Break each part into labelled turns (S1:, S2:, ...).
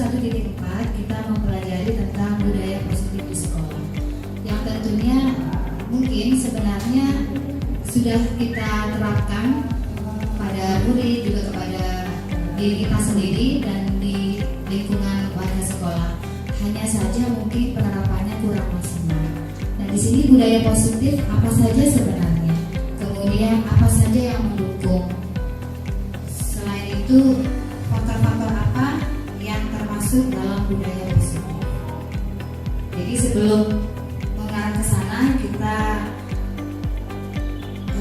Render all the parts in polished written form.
S1: 1.4 kita mempelajari tentang budaya positif di sekolah, yang tentunya mungkin sebenarnya sudah kita terapkan pada murid juga kepada diri kita sendiri dan di lingkungan warga sekolah. Hanya saja mungkin penerapannya kurang maksimal. Nah, di sini budaya positif apa saja sebenarnya? Kemudian apa saja yang mendukung? Selain itu, faktor-faktor apa yang termasuk dalam budaya positif? Jadi sebelum mengarah ke sana, kita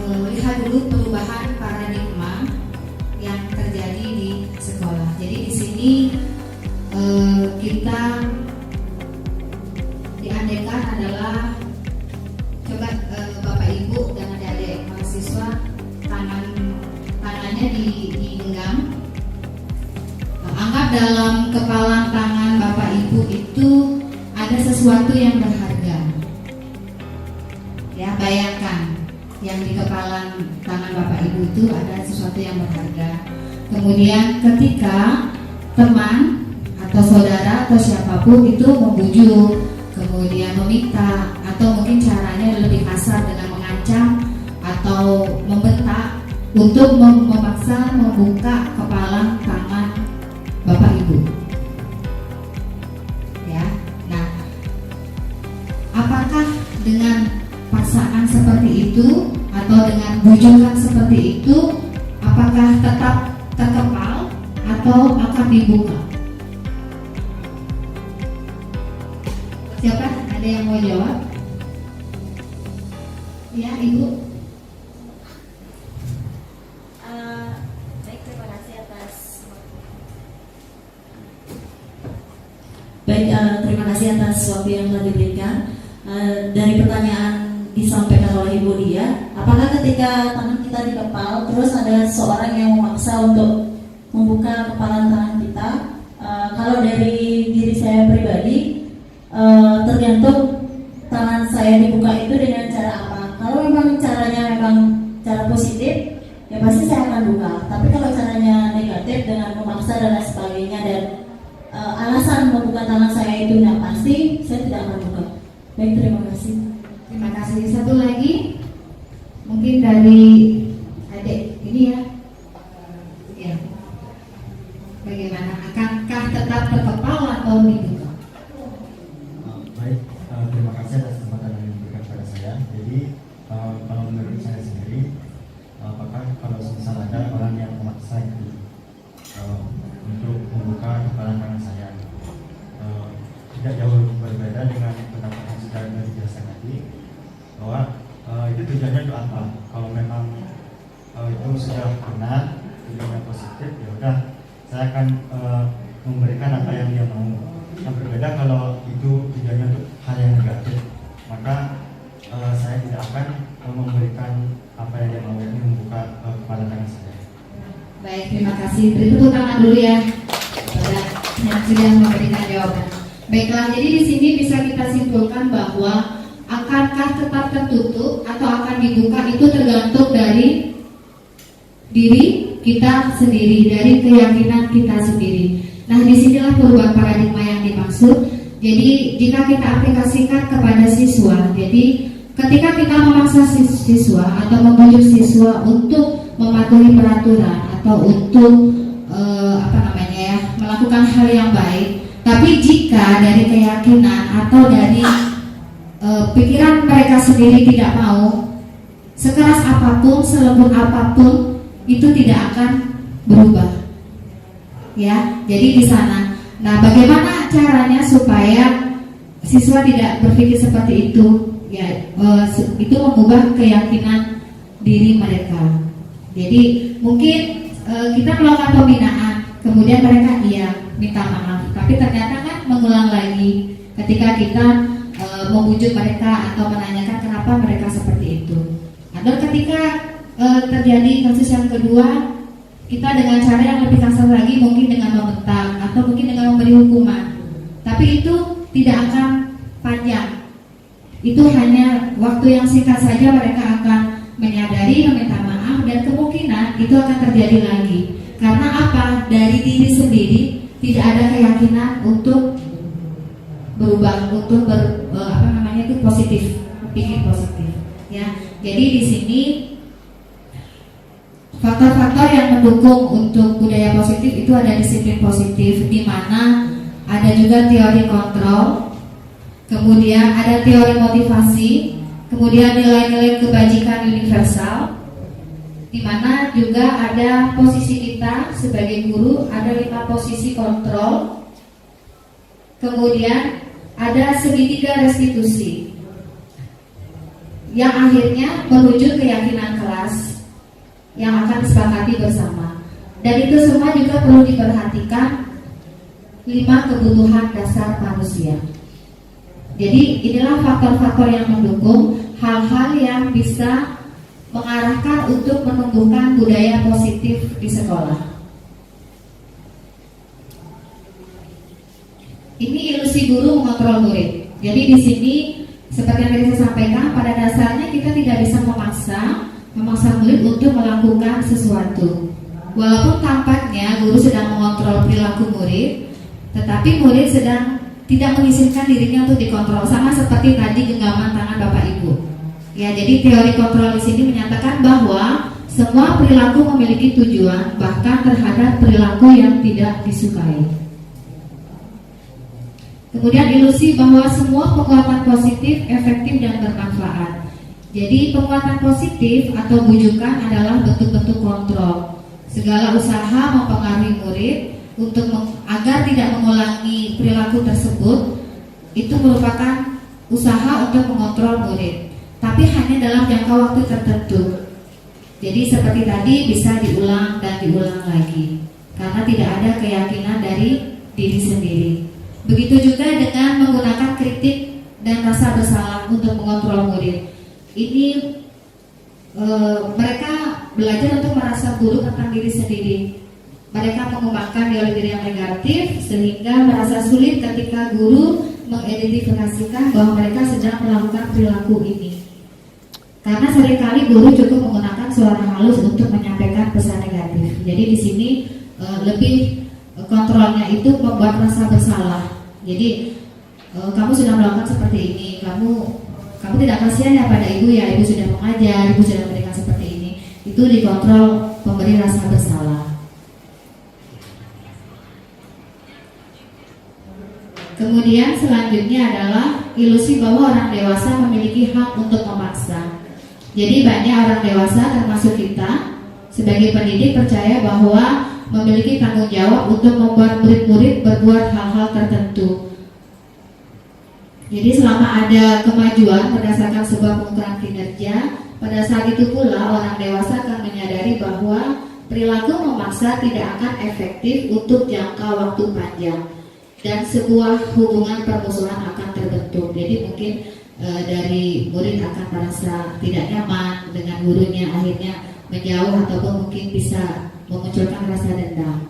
S1: lihat dulu perubahan paradigma yang terjadi di sekolah. Jadi di sini kita diandekan adalah coba Bapak Ibu dan adik-adik mahasiswa tangannya digenggam. Anggap dalam kepalan tangan Bapak Ibu itu ada sesuatu yang berharga. Ya, bayangkan yang di kepalan tangan Bapak Ibu itu ada sesuatu yang berharga. Kemudian ketika teman atau saudara atau siapapun itu membujuk, kemudian meminta, atau mungkin caranya lebih kasar dengan mengancam atau membentak untuk memaksa membuka kepalan tangan Bapak Ibu. Ya. Nah, apakah dengan paksaan seperti itu atau dengan bujukan seperti itu, apakah tetap terkepal atau akan dibuka? Siapa? Ada yang mau jawab? Ya, Ibu.
S2: Baik, terima kasih atas waktu yang telah diberikan. Dari pertanyaan disampaikan oleh Ibu Dia, apakah ketika tangan kita dikepal terus ada seorang yang memaksa untuk membuka kepalan tangan kita? Kalau dari diri saya pribadi, tergantung tangan saya dibuka itu dengan cara apa. Kalau memang caranya memang cara positif, ya pasti saya akan buka. Tapi kalau caranya negatif dengan memaksa dan lain sebagainya dan alasan membuka tangan saya itu tidak pasti, saya tidak akan buka. Baik, terima kasih.
S1: Terima kasih. Satu lagi, mungkin dari adik ini ya. Ya. Bagaimana? Akankah tetap terkepal atau dibuka?
S3: Baik, terima kasih atas kesempatan yang diberikan kepada saya. Jadi kalau menurut saya sendiri, apakah kalau misal ada orang yang memaksa itu untuk membuka kepala tangan saya, tidak jauh berbeda dengan pendapat yang sudah dijelaskan tadi, bahwa itu tujuannya untuk apa? Kalau memang itu sudah benar, tujuannya positif, ya udah saya akan memberikan apa yang dia mau. Yang berbeda kalau itu tujuannya untuk hal yang negatif, maka saya tidak akan memberikan apa yang dia mau, yakni membuka kepala tangan saya.
S1: Baik, terima kasih. Beri tepuk tangan dulu ya kepada yang sudah memberikan jawaban. Baiklah, jadi di sini bisa kita simpulkan bahwa akankah tetap tertutup atau akan dibuka itu tergantung dari diri kita sendiri, dari keyakinan kita sendiri. Nah, disinilah perubahan paradigma yang dimaksud. Jadi jika kita aplikasikan kepada siswa, jadi ketika kita memaksa siswa atau membujuk siswa untuk mematuhi peraturan atau untuk melakukan hal yang baik, tapi jika dari keyakinan atau dari pikiran mereka sendiri tidak mau, sekeras apapun, selembut apapun, itu tidak akan berubah. Ya, jadi di sana. Nah, bagaimana caranya supaya siswa tidak berpikir seperti itu? Ya, itu mengubah keyakinan diri mereka. Jadi mungkin kita melakukan pembinaan, kemudian mereka minta maaf, tapi ternyata kan mengulang lagi ketika kita membujuk mereka atau menanyakan kenapa mereka seperti itu. Atau ketika terjadi kasus yang kedua, kita dengan cara yang lebih kasar lagi, mungkin dengan membentak atau mungkin dengan memberi hukuman. Tapi itu tidak akan panjang. Itu hanya waktu yang singkat saja mereka akan menyadari, meminta maaf, dan kemungkinan itu akan terjadi lagi. Karena apa? Dari diri sendiri tidak ada keyakinan untuk berubah, untuk itu positif, pikir positif. Ya, jadi di sini faktor-faktor yang mendukung untuk budaya positif itu ada disiplin positif, di mana ada juga teori kontrol, kemudian ada teori motivasi, kemudian nilai-nilai kebajikan universal, di mana juga ada posisi kita sebagai guru, ada 5 posisi kontrol, kemudian ada segitiga restitusi, yang akhirnya menuju keyakinan kelas yang akan disepakati bersama. Dan itu semua juga perlu diperhatikan 5 kebutuhan dasar manusia. Jadi inilah faktor-faktor yang mendukung hal-hal yang bisa mengarahkan untuk menumbuhkan budaya positif di sekolah. Ini ilusi guru mengontrol murid. Jadi di sini seperti yang tadi saya sampaikan, pada dasarnya kita tidak bisa memaksa murid untuk melakukan sesuatu. Walaupun tampaknya guru sedang mengontrol perilaku murid, tetapi murid sedang tidak mengizinkan dirinya untuk dikontrol, sama seperti tadi genggaman tangan Bapak Ibu. Ya, jadi teori kontrol di sini menyatakan bahwa semua perilaku memiliki tujuan, bahkan terhadap perilaku yang tidak disukai. Kemudian ilusi bahwa semua penguatan positif efektif dan bermanfaat. Jadi penguatan positif atau bujukan adalah bentuk-bentuk kontrol. Segala usaha mempengaruhi murid agar tidak mengulangi perilaku tersebut itu merupakan usaha untuk mengontrol murid, tapi hanya dalam jangka waktu tertentu. Jadi seperti tadi bisa diulang dan diulang lagi karena tidak ada keyakinan dari diri sendiri. Begitu juga dengan menggunakan kritik dan rasa bersalah untuk mengontrol murid. Ini mereka belajar untuk merasa buruk tentang diri sendiri. Mereka mengembangkan diri yang negatif sehingga merasa sulit ketika guru mengidentifikasikan bahwa mereka sedang melakukan perilaku ini. Karena seringkali guru cukup menggunakan suara halus untuk menyampaikan pesan negatif. Jadi di sini lebih kontrolnya itu membuat rasa bersalah. Jadi kamu sudah melakukan seperti ini, kamu tidak kasihan ya pada ibu ya, ibu sudah mengajar, ibu sudah memberikan seperti ini. Itu dikontrol pemberi rasa bersalah. Kemudian selanjutnya adalah ilusi bahwa orang dewasa memiliki hak untuk memaksa. Jadi banyak orang dewasa termasuk kita sebagai pendidik percaya bahwa memiliki tanggung jawab untuk membuat murid-murid berbuat hal-hal tertentu. Jadi selama ada kemajuan berdasarkan sebuah pengukuran kinerja, pada saat itu pula orang dewasa akan menyadari bahwa perilaku memaksa tidak akan efektif untuk jangka waktu panjang dan sebuah hubungan permusuhan akan terbentuk. Jadi mungkin dari murid akan merasa tidak nyaman dengan gurunya, akhirnya menjauh ataupun mungkin bisa memunculkan rasa dendam.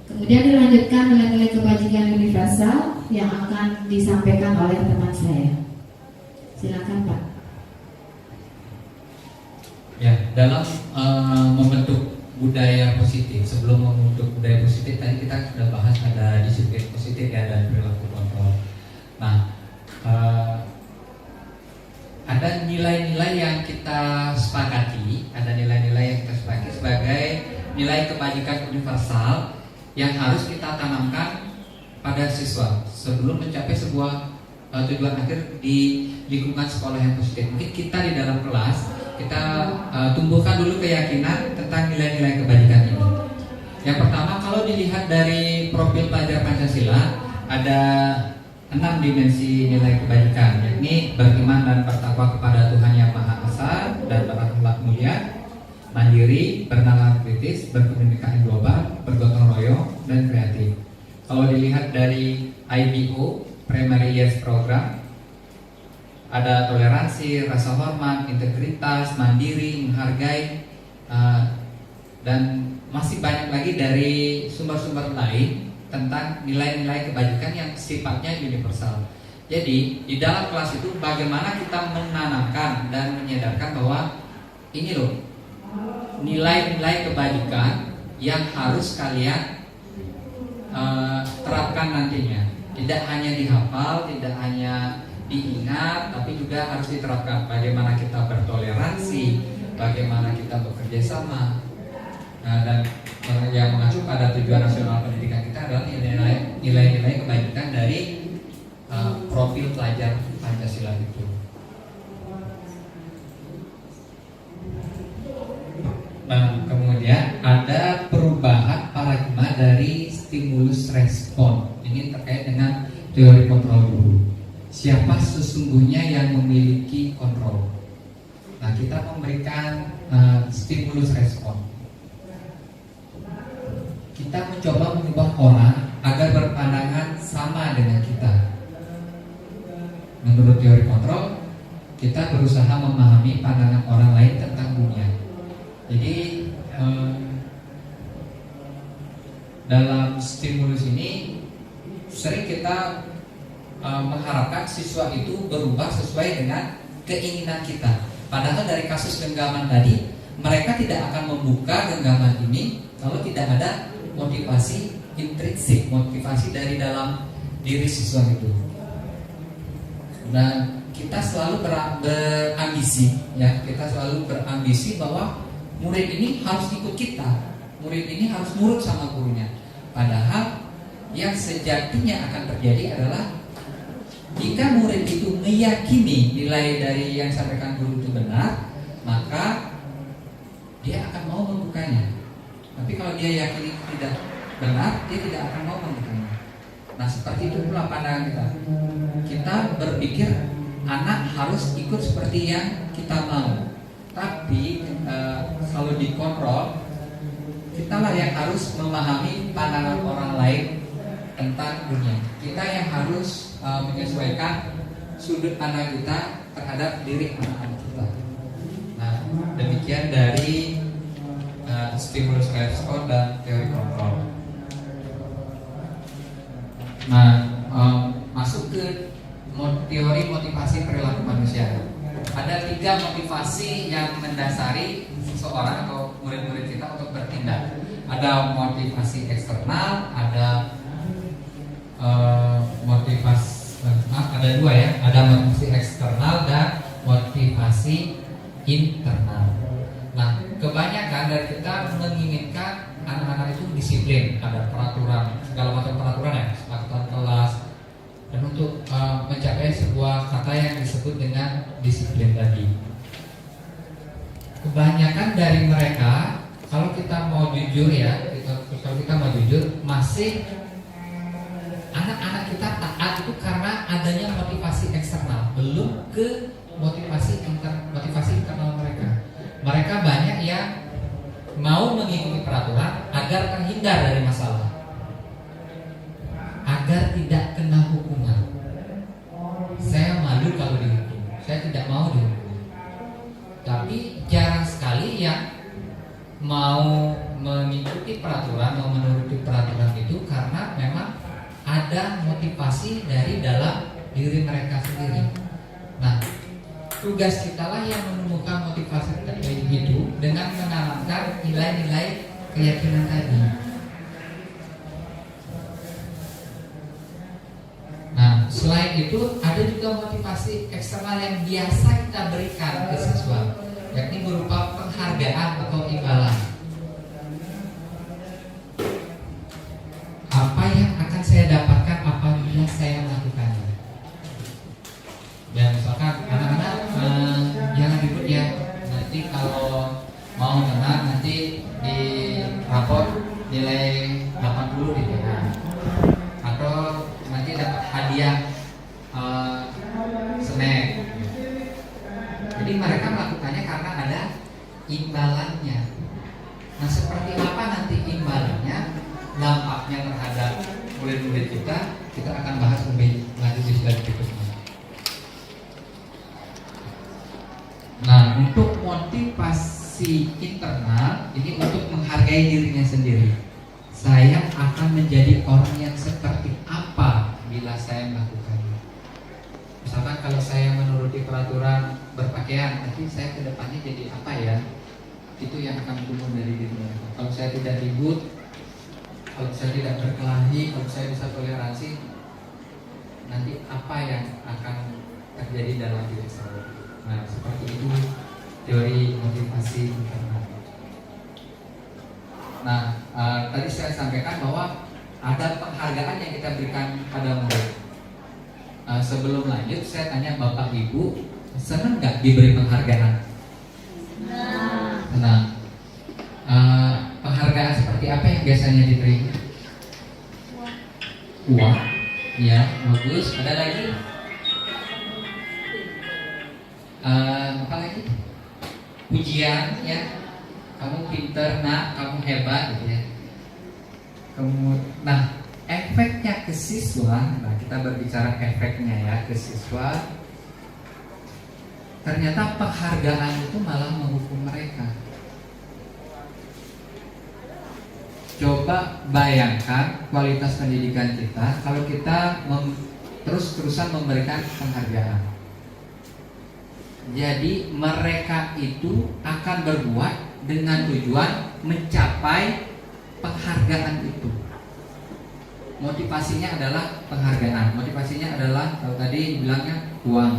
S1: Kemudian dilanjutkan nilai-nilai kebajikan universal yang akan disampaikan oleh teman saya. Silakan Pak.
S4: Ya, dalam membentuk budaya positif, sebelum membentuk budaya positif tadi kita sudah bahas ada disiplin positif ya dan perilaku kontrol. Nah, ada nilai-nilai yang kita sepakati, sebagai nilai kebajikan universal yang harus kita tanamkan pada siswa sebelum mencapai sebuah tujuan akhir di lingkungan sekolah yang positif. Mungkin kita di dalam kelas kita tumbuhkan dulu keyakinan tentang nilai-nilai kebajikan ini. Yang pertama, kalau dilihat dari profil pelajar Pancasila ada 6 dimensi nilai kebajikan, yakni beriman dan bertakwa kepada Tuhan Yang Maha Esa dan berakhlak mulia, mandiri, bernalar kritis, berkomunikasi global, bergotong royong, dan kreatif. Kalau dilihat dari IBO, Primary Years Program, ada toleransi, rasa hormat, integritas, mandiri, menghargai, dan masih banyak lagi dari sumber-sumber lain tentang nilai-nilai kebajikan yang sifatnya universal. Jadi di dalam kelas itu bagaimana kita menanamkan dan menyadarkan bahwa ini loh nilai-nilai kebajikan yang harus kalian terapkan nantinya. Tidak hanya dihafal, tidak hanya diingat, tapi juga harus diterapkan. Bagaimana kita bertoleransi, bagaimana kita bekerja sama. Dan yang mengacu pada tujuan nasional pendidikan kita adalah nilai-nilai kebajikan dari profil pelajar Pancasila itu. Nah, kemudian ada perubahan paradigma dari stimulus respon. Ini terkait dengan teori kontrol dulu. Siapa sesungguhnya yang memiliki kontrol? Nah, kita memberikan stimulus respon. Kita mencoba mengubah orang agar berpandangan sama dengan kita. Menurut teori kontrol, kita berusaha memahami pandangan orang lain tentang dunia. Jadi dalam stimulus ini sering kita mengharapkan siswa itu berubah sesuai dengan keinginan kita. Padahal dari kasus genggaman tadi, mereka tidak akan membuka genggaman ini kalau tidak ada motivasi intrinsik, motivasi dari dalam diri siswa itu. Dan kita selalu berambisi, ya, kita selalu berambisi bahwa murid ini harus ikut kita, murid ini harus nurut sama gurunya. Padahal yang sejatinya akan terjadi adalah jika murid itu meyakini nilai dari yang disampaikan guru itu benar, maka dia akan mau membukanya. Tapi kalau dia yakini tidak benar, dia tidak akan mau membukanya. Nah, seperti itu pula pandangan kita. Kita berpikir anak harus ikut seperti yang kita mau. Tapi kalau dikontrol, kitalah yang harus memahami pandangan orang lain tentang dunia. Kita yang harus menyesuaikan sudut pandang kita terhadap diri anak-anak kita. Nah, demikian dari stimulus respon dan teori kontrol. Nah, masuk ke teori motivasi perilaku manusia. Ada 3 motivasi yang mendasari seseorang atau murid-murid kita untuk bertindak. Ada motivasi eksternal, ada ada 2 ya. Ada motivasi eksternal dan motivasi internal. Nah, kebanyakan dari kita menginginkan anak-anak itu disiplin, ada peraturan, segala macam peraturan ya, kesepakatan kelas. Dan untuk mencapai sebuah kata yang disebut dengan disiplin tadi, kebanyakan dari mereka, kalau kita mau jujur ya, kalau kita mau jujur, masih anak-anak kita taat itu karena adanya motivasi eksternal, belum ke motivasi internal mereka. Mereka banyak yang mau mengikuti peraturan agar terhindar dari masalah, agar tidak kena hukuman. Saya malu kalau dihukum, saya tidak mau dihukum. Tapi jarang sekali yang mau mengikuti peraturan, mau menuruti peraturan itu karena memang ada motivasi dari dalam diri mereka sendiri. Nah, tugas kita lah yang menemukan motivasi itu dengan menanamkan nilai-nilai keyakinan tadi. Nah, selain itu ada juga motivasi eksternal yang biasa kita berikan ke siswa, yakni berupa penghargaan atau imbalan. Apa yang akan saya dapatkan apabila saya melakukannya? Ya, misalkan anak-anak jangan ribut ya, nanti kalau mau tenang nanti di rapor nilai 80 gitu kan, atau nanti dapat hadiah snack. Jadi mereka melakukannya karena ada imbalannya. Nah, seperti apa nanti imbalannya, dampaknya terhadap murid-murid kita akan bahas lebih lanjut di slide berikutnya. Nah, untuk motivasi internal ini untuk menghargai dirinya sendiri. Saya akan menjadi orang yang seperti apa bila saya melakukannya. Misalkan kalau saya menuruti peraturan berpakaian, nanti saya ke depannya jadi apa ya? Itu yang akan tumbuh dari diri mereka. Kalau saya tidak ribut, kalau saya tidak berkelahi, kalau saya bisa toleransi, nanti apa yang akan terjadi dalam diri saya. Nah, seperti itu teori motivasi internal. Nah, tadi saya sampaikan bahwa ada penghargaan yang kita berikan pada murid. Sebelum lanjut, saya tanya Bapak Ibu, senang nggak diberi penghargaan? Senang. Penghargaan seperti apa yang biasanya diterima? Uang. Ya, bagus. Ada lagi? Apa lagi? Pujian, ya. Kamu pinter, nak. Kamu hebat, gitu ya. Nah, efeknya ke siswa. Nah, kita berbicara efeknya ya ke siswa. Ternyata penghargaan itu malah menghukum mereka. Coba bayangkan kualitas pendidikan kita kalau kita terus-terusan memberikan penghargaan. Jadi mereka itu akan berbuat dengan tujuan mencapai penghargaan itu. Motivasinya adalah penghargaan. Motivasinya adalah kalau tadi bilangnya uang.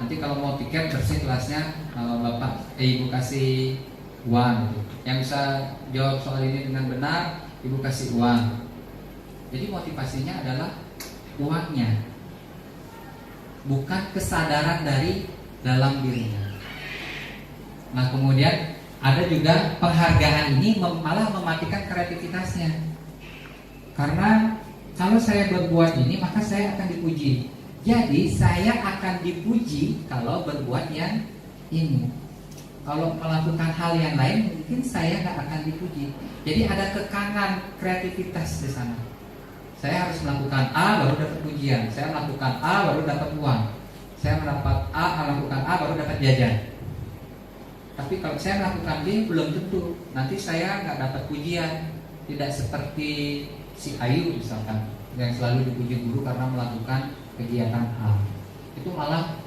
S4: Nanti kalau mau tiket bersih kelasnya ibu kasih uang gitu. Yang bisa jawab soal ini dengan benar, ibu kasih uang. Jadi motivasinya adalah uangnya, bukan kesadaran dari dalam dirinya. Nah, kemudian ada juga penghargaan ini malah mematikan kreativitasnya. Karena kalau saya berbuat ini maka saya akan dipuji. Jadi saya akan dipuji kalau berbuat yang ini. Kalau melakukan hal yang lain mungkin saya nggak akan dipuji. Jadi ada kekangan kreativitas di sana. Saya harus melakukan A baru dapat pujian. Saya melakukan A baru dapat uang. Saya melakukan A baru dapat jajan. Tapi kalau saya melakukan B belum tentu. Nanti saya nggak dapat pujian. Tidak seperti si Ayu misalkan yang selalu dipuji guru karena melakukan kegiatan A. Itu malah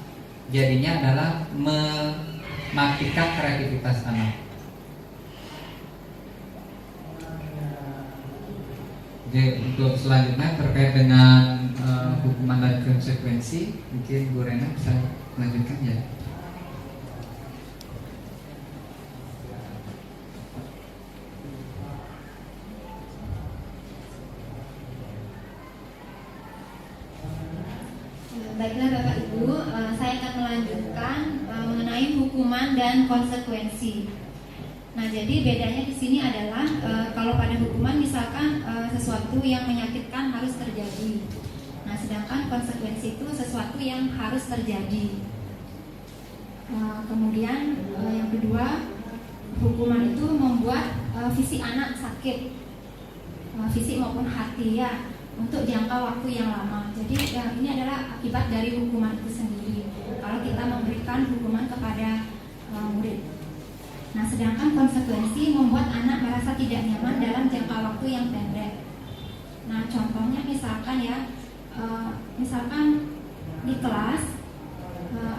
S4: jadinya adalah mematikan kreativitas anak. Oke, untuk selanjutnya terkait dengan hukuman dan konsekuensi, mungkin Bu Rena bisa melanjutkan ya.
S5: Baiklah Bapak Ibu, saya akan melanjutkan mengenai hukuman dan konsekuensi. Nah, jadi bedanya di sini adalah kalau pada hukuman misalkan sesuatu yang menyakitkan harus terjadi. Nah, sedangkan konsekuensi itu sesuatu yang harus terjadi. Kemudian yang kedua, hukuman itu membuat fisik anak sakit, fisik maupun hati ya, untuk jangka waktu yang lama. Jadi ini adalah akibat dari hukuman itu sendiri. Kalau kita memberikan hukuman kepada murid. Nah, sedangkan konsekuensi membuat anak merasa tidak nyaman dalam jangka waktu yang pendek. Nah, contohnya misalkan ya, misalkan di kelas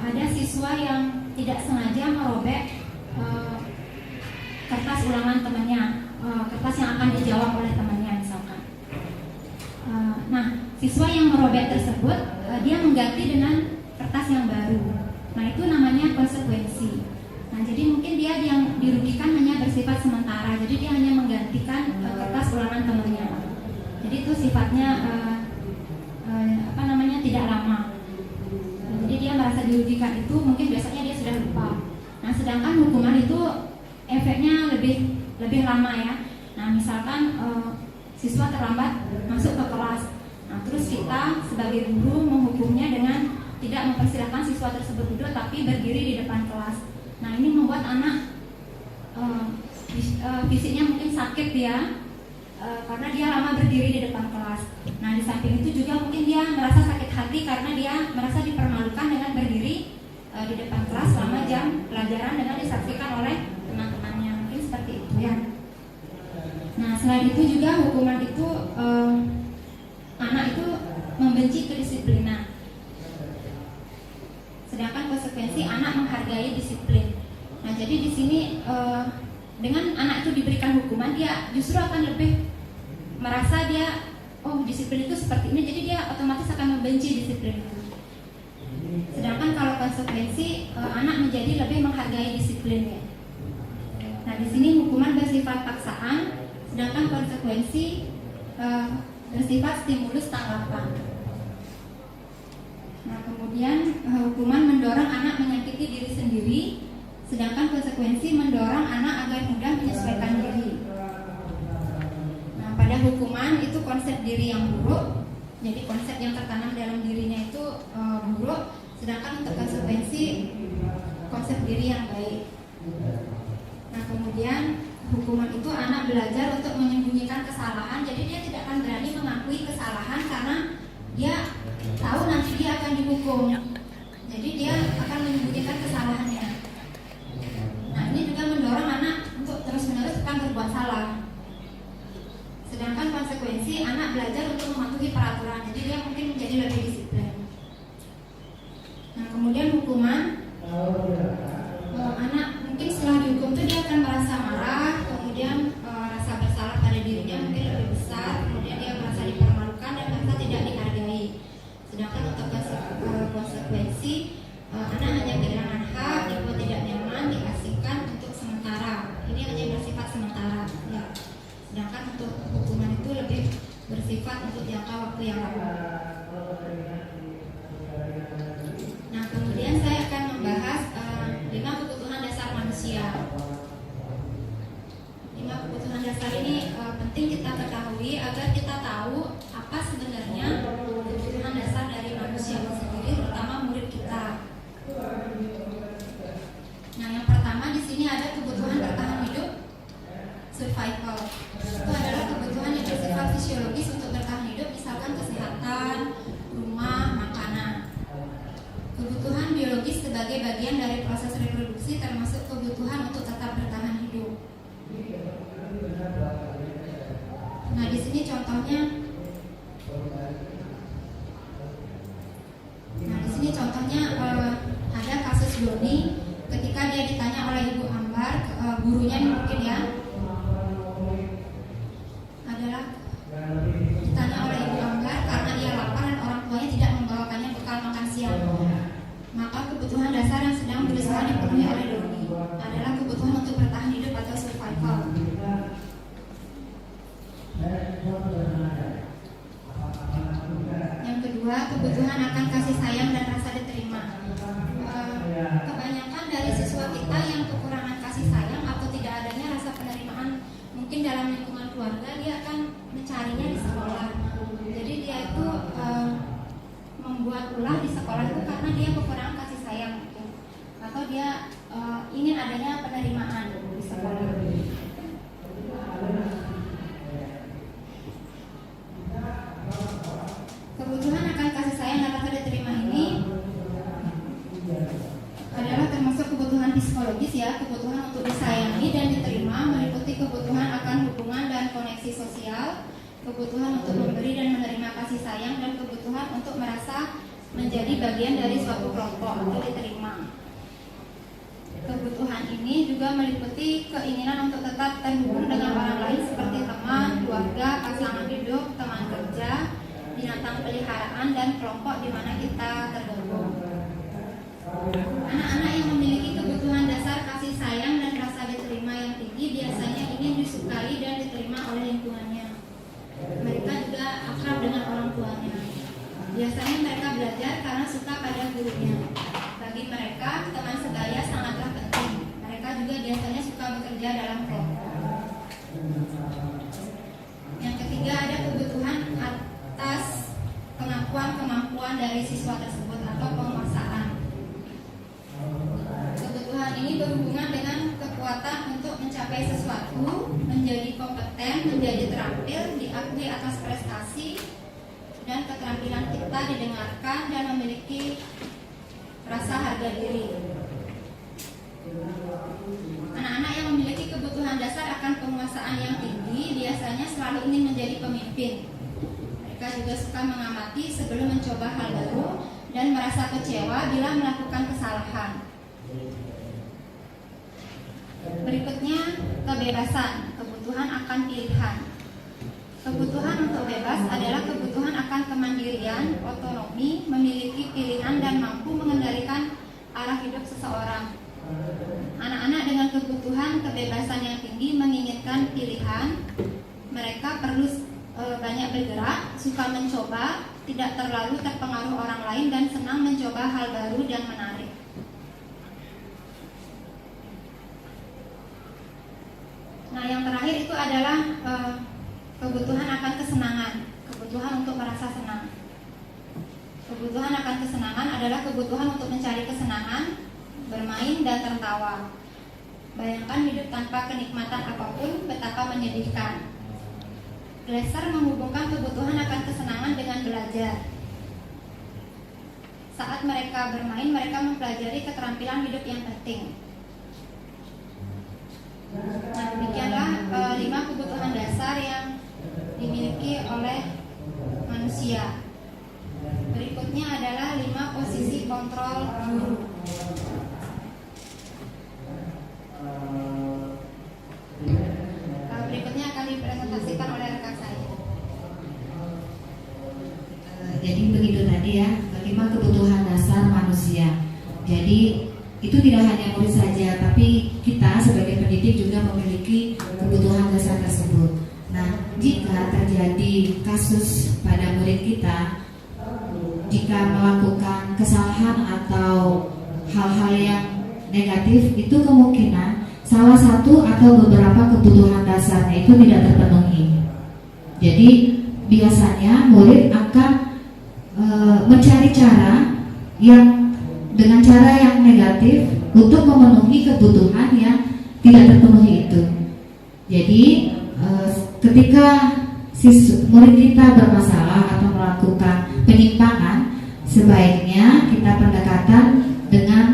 S5: ada siswa yang tidak sengaja merobek kertas ulangan temannya, kertas yang akan dijawab oleh temannya misalkan. Nah, siswa yang merobek tersebut dia mengganti dengan kertas yang baru. Nah, itu namanya konsekuensi. Nah, jadi mungkin dia yang dirugikan hanya bersifat sementara. Jadi dia hanya menggantikan kertas ulangan temannya. Jadi itu sifatnya tidak lama. Nah, jadi dia merasa dirugikan itu mungkin biasanya dia sudah lupa. Nah, sedangkan hukuman itu efeknya lebih lama ya. Nah, misalkan siswa terlambat masuk ke kelas. Nah, terus kita sebagai guru menghukumnya dengan tidak mempersilahkan siswa tersebut duduk tapi berdiri di depan kelas. Nah, ini membuat anak fisiknya mungkin sakit ya, karena dia lama berdiri di depan kelas. Nah, di samping itu juga mungkin dia merasa sakit hati karena dia merasa dipermalukan dengan berdiri di depan kelas selama jam pelajaran dengan disaksikan oleh teman-temannya. Mungkin seperti itu ya. Nah, selain itu juga hukuman itu anak itu membenci kedisiplinan. Sedangkan konsekuensi anak menghargai disiplin. Nah, jadi di sini dengan anak itu diberikan hukuman, dia justru akan lebih merasa dia oh disiplin itu seperti ini, jadi dia otomatis akan membenci disiplin itu. Sedangkan kalau konsekuensi, anak menjadi lebih menghargai disiplinnya. Nah, di sini hukuman bersifat paksaan, sedangkan konsekuensi bersifat stimulus tanggapan. Nah, kemudian hukuman mendorong anak menyakiti diri sendiri, sedangkan konsekuensi mendorong anak agar mudah menyesuaikan diri. Nah, pada hukuman itu konsep diri yang buruk, jadi konsep yang tertanam dalam dirinya itu buruk, sedangkan untuk konsekuensi konsep diri yang baik. Nah, kemudian hukuman itu anak belajar untuk menyembunyikan kesalahan, jadi dia tidak akan berani mengakui kesalahan karena dia tahu nanti dia akan dihukum, jadi dia akan menyembunyikan kesalahannya. Nah, ini juga mendorong anak untuk terus-menerus akan berbuat salah. Sedangkan konsekuensi anak belajar untuk mematuhi peraturan, jadi dia mungkin menjadi lebih disiplin. Nah, kemudian hukuman, anak mungkin setelah dihukum itu dia akan merasa marah, kemudian rasa bersalah pada dirinya mungkin lebih besar, kemudian dia merasa dipermalukan dan merasa tidak dihargai. Sedangkan untuk konsekuensi, anak hanya kehilangan hak, dibuat tidak nyaman, diasingkan untuk sementara. Ini hanya bersifat sementara, ya. Sedangkan untuk hukuman itu lebih bersifat untuk jangka waktu yang lama. Nah, kemudian saya akan membahas 5 kebutuhan dasar manusia. 5 kebutuhan dasar ini penting kita ketahui agar kita tahu apa sebenarnya kebutuhan dasar dari manusia itu sendiri, terutama murid kita. Nah, yang pertama di sini ada kebutuhan bertahan hidup, survival. Itu adalah kebutuhan yang bersifat fisiologis untuk bertahan hidup, misalkan kesehatan, rumah, makanan. Kebutuhan biologis sebagai bagian dari proses reproduksi termasuk kebutuhan untuk tetap bertahan hidup. Nah, di sini contohnya, ada kasus Doni ketika dia ditanya oleh Ibu Ambar, gurunya mungkin ya, adalah ditanya oleh Ibu Ambar karena dia lapar dan orang tuanya tidak membawakannya bekal makan siang. Maka kebutuhan dasar yang sedang berusaha dipenuhi oleh Doni adalah kebutuhan untuk bertahan hidup atau survival. Yang kedua, kebutuhan akan kasih sayang dan rasa diterima. Kebanyakan dari siswa kita yang kekurangan kasih sayang atau tidak adanya rasa penerimaan mungkin dalam lingkungan keluarga, dia akan mencarinya di sekolah. Jadi dia itu membuat ulah di sekolah itu karena dia kekurangan kasih sayang mungkin, atau dia ingin adanya penerimaan di sekolah. Kebutuhan akan kasih sayang dan rasa diterima ini adalah termasuk kebutuhan psikologis ya. Kebutuhan untuk disayangi dan diterima meliputi kebutuhan akan hubungan dan koneksi sosial, kebutuhan untuk memberi dan menerima kasih sayang, dan kebutuhan untuk merasa menjadi bagian dari suatu kelompok atau diterima. Kebutuhan ini juga meliputi keinginan untuk tetap terhubung dengan orang lain seperti teman, keluarga, pasangan hidup, teman kerja, binatang peliharaan, dan kelompok di mana kita tergabung. Anak-anak yang memiliki kebutuhan dasar kasih sayang dan rasa diterima yang tinggi biasanya ingin disukai dan diterima oleh lingkungannya. Mereka juga akrab dengan orang tuanya. Biasanya mereka belajar karena suka pada gurunya. Bagi mereka, teman sebaya sangatlah penting. Mereka juga biasanya suka bekerja dalam kelompok. Yang ketiga, ada kebutuhan atas kemampuan dari siswa tersebut atau penguasaan. Kebutuhan ini berhubungan dengan kekuatan untuk mencapai sesuatu, menjadi kompeten, menjadi terampil, diakui atas prestasi, dan keterampilan kita didengarkan dan memiliki rasa harga diri. Anak-anak yang memiliki kebutuhan dasar akan penguasaan yang tinggi biasanya selalu ingin menjadi pemimpin. Mereka juga suka mengamati sebelum mencoba hal baru dan merasa kecewa bila melakukan kesalahan. Berikutnya, kebebasan, kebutuhan akan pilihan. Kebutuhan untuk bebas adalah kebutuhan akan kemandirian, otonomi, memiliki pilihan dan mampu mengendalikan arah hidup seseorang. Anak-anak dengan kebutuhan kebebasan yang tinggi menginginkan pilihan. Mereka perlu banyak bergerak, suka mencoba, tidak terlalu terpengaruh orang lain dan senang mencoba hal baru dan menarik. Nah, yang terakhir itu adalah kebutuhan akan kesenangan, kebutuhan untuk merasa senang. Kebutuhan akan kesenangan adalah kebutuhan untuk mencari kesenangan, bermain dan tertawa. Bayangkan hidup tanpa kenikmatan apapun, betapa menyedihkan. Glasser menghubungkan kebutuhan akan kesenangan dengan belajar. Saat mereka bermain, mereka mempelajari keterampilan hidup yang penting. Nah, demikianlah 5 kebutuhan dasar yang dimiliki oleh manusia. Berikutnya adalah 5 posisi kontrol guru. Berikutnya akan dipresentasikan oleh rekan saya.
S1: Jadi begitu tadi ya, 5 kebutuhan dasar manusia. Jadi itu tidak hanya murid saja, tapi kita sebagai pendidik juga memiliki kebutuhan dasar tersebut. Nah, jika terjadi kasus pada murid kita, jika melakukan kesalahan atau hal-hal yang negatif, itu kemungkinan salah satu atau beberapa kebutuhan dasarnya itu tidak terpenuhi. Jadi biasanya murid akan mencari cara yang dengan cara yang negatif untuk memenuhi kebutuhan yang tidak terpenuhi itu. Jadi ketika murid kita bermasalah atau melakukan penyimpangan, sebaiknya kita pendekatan dengan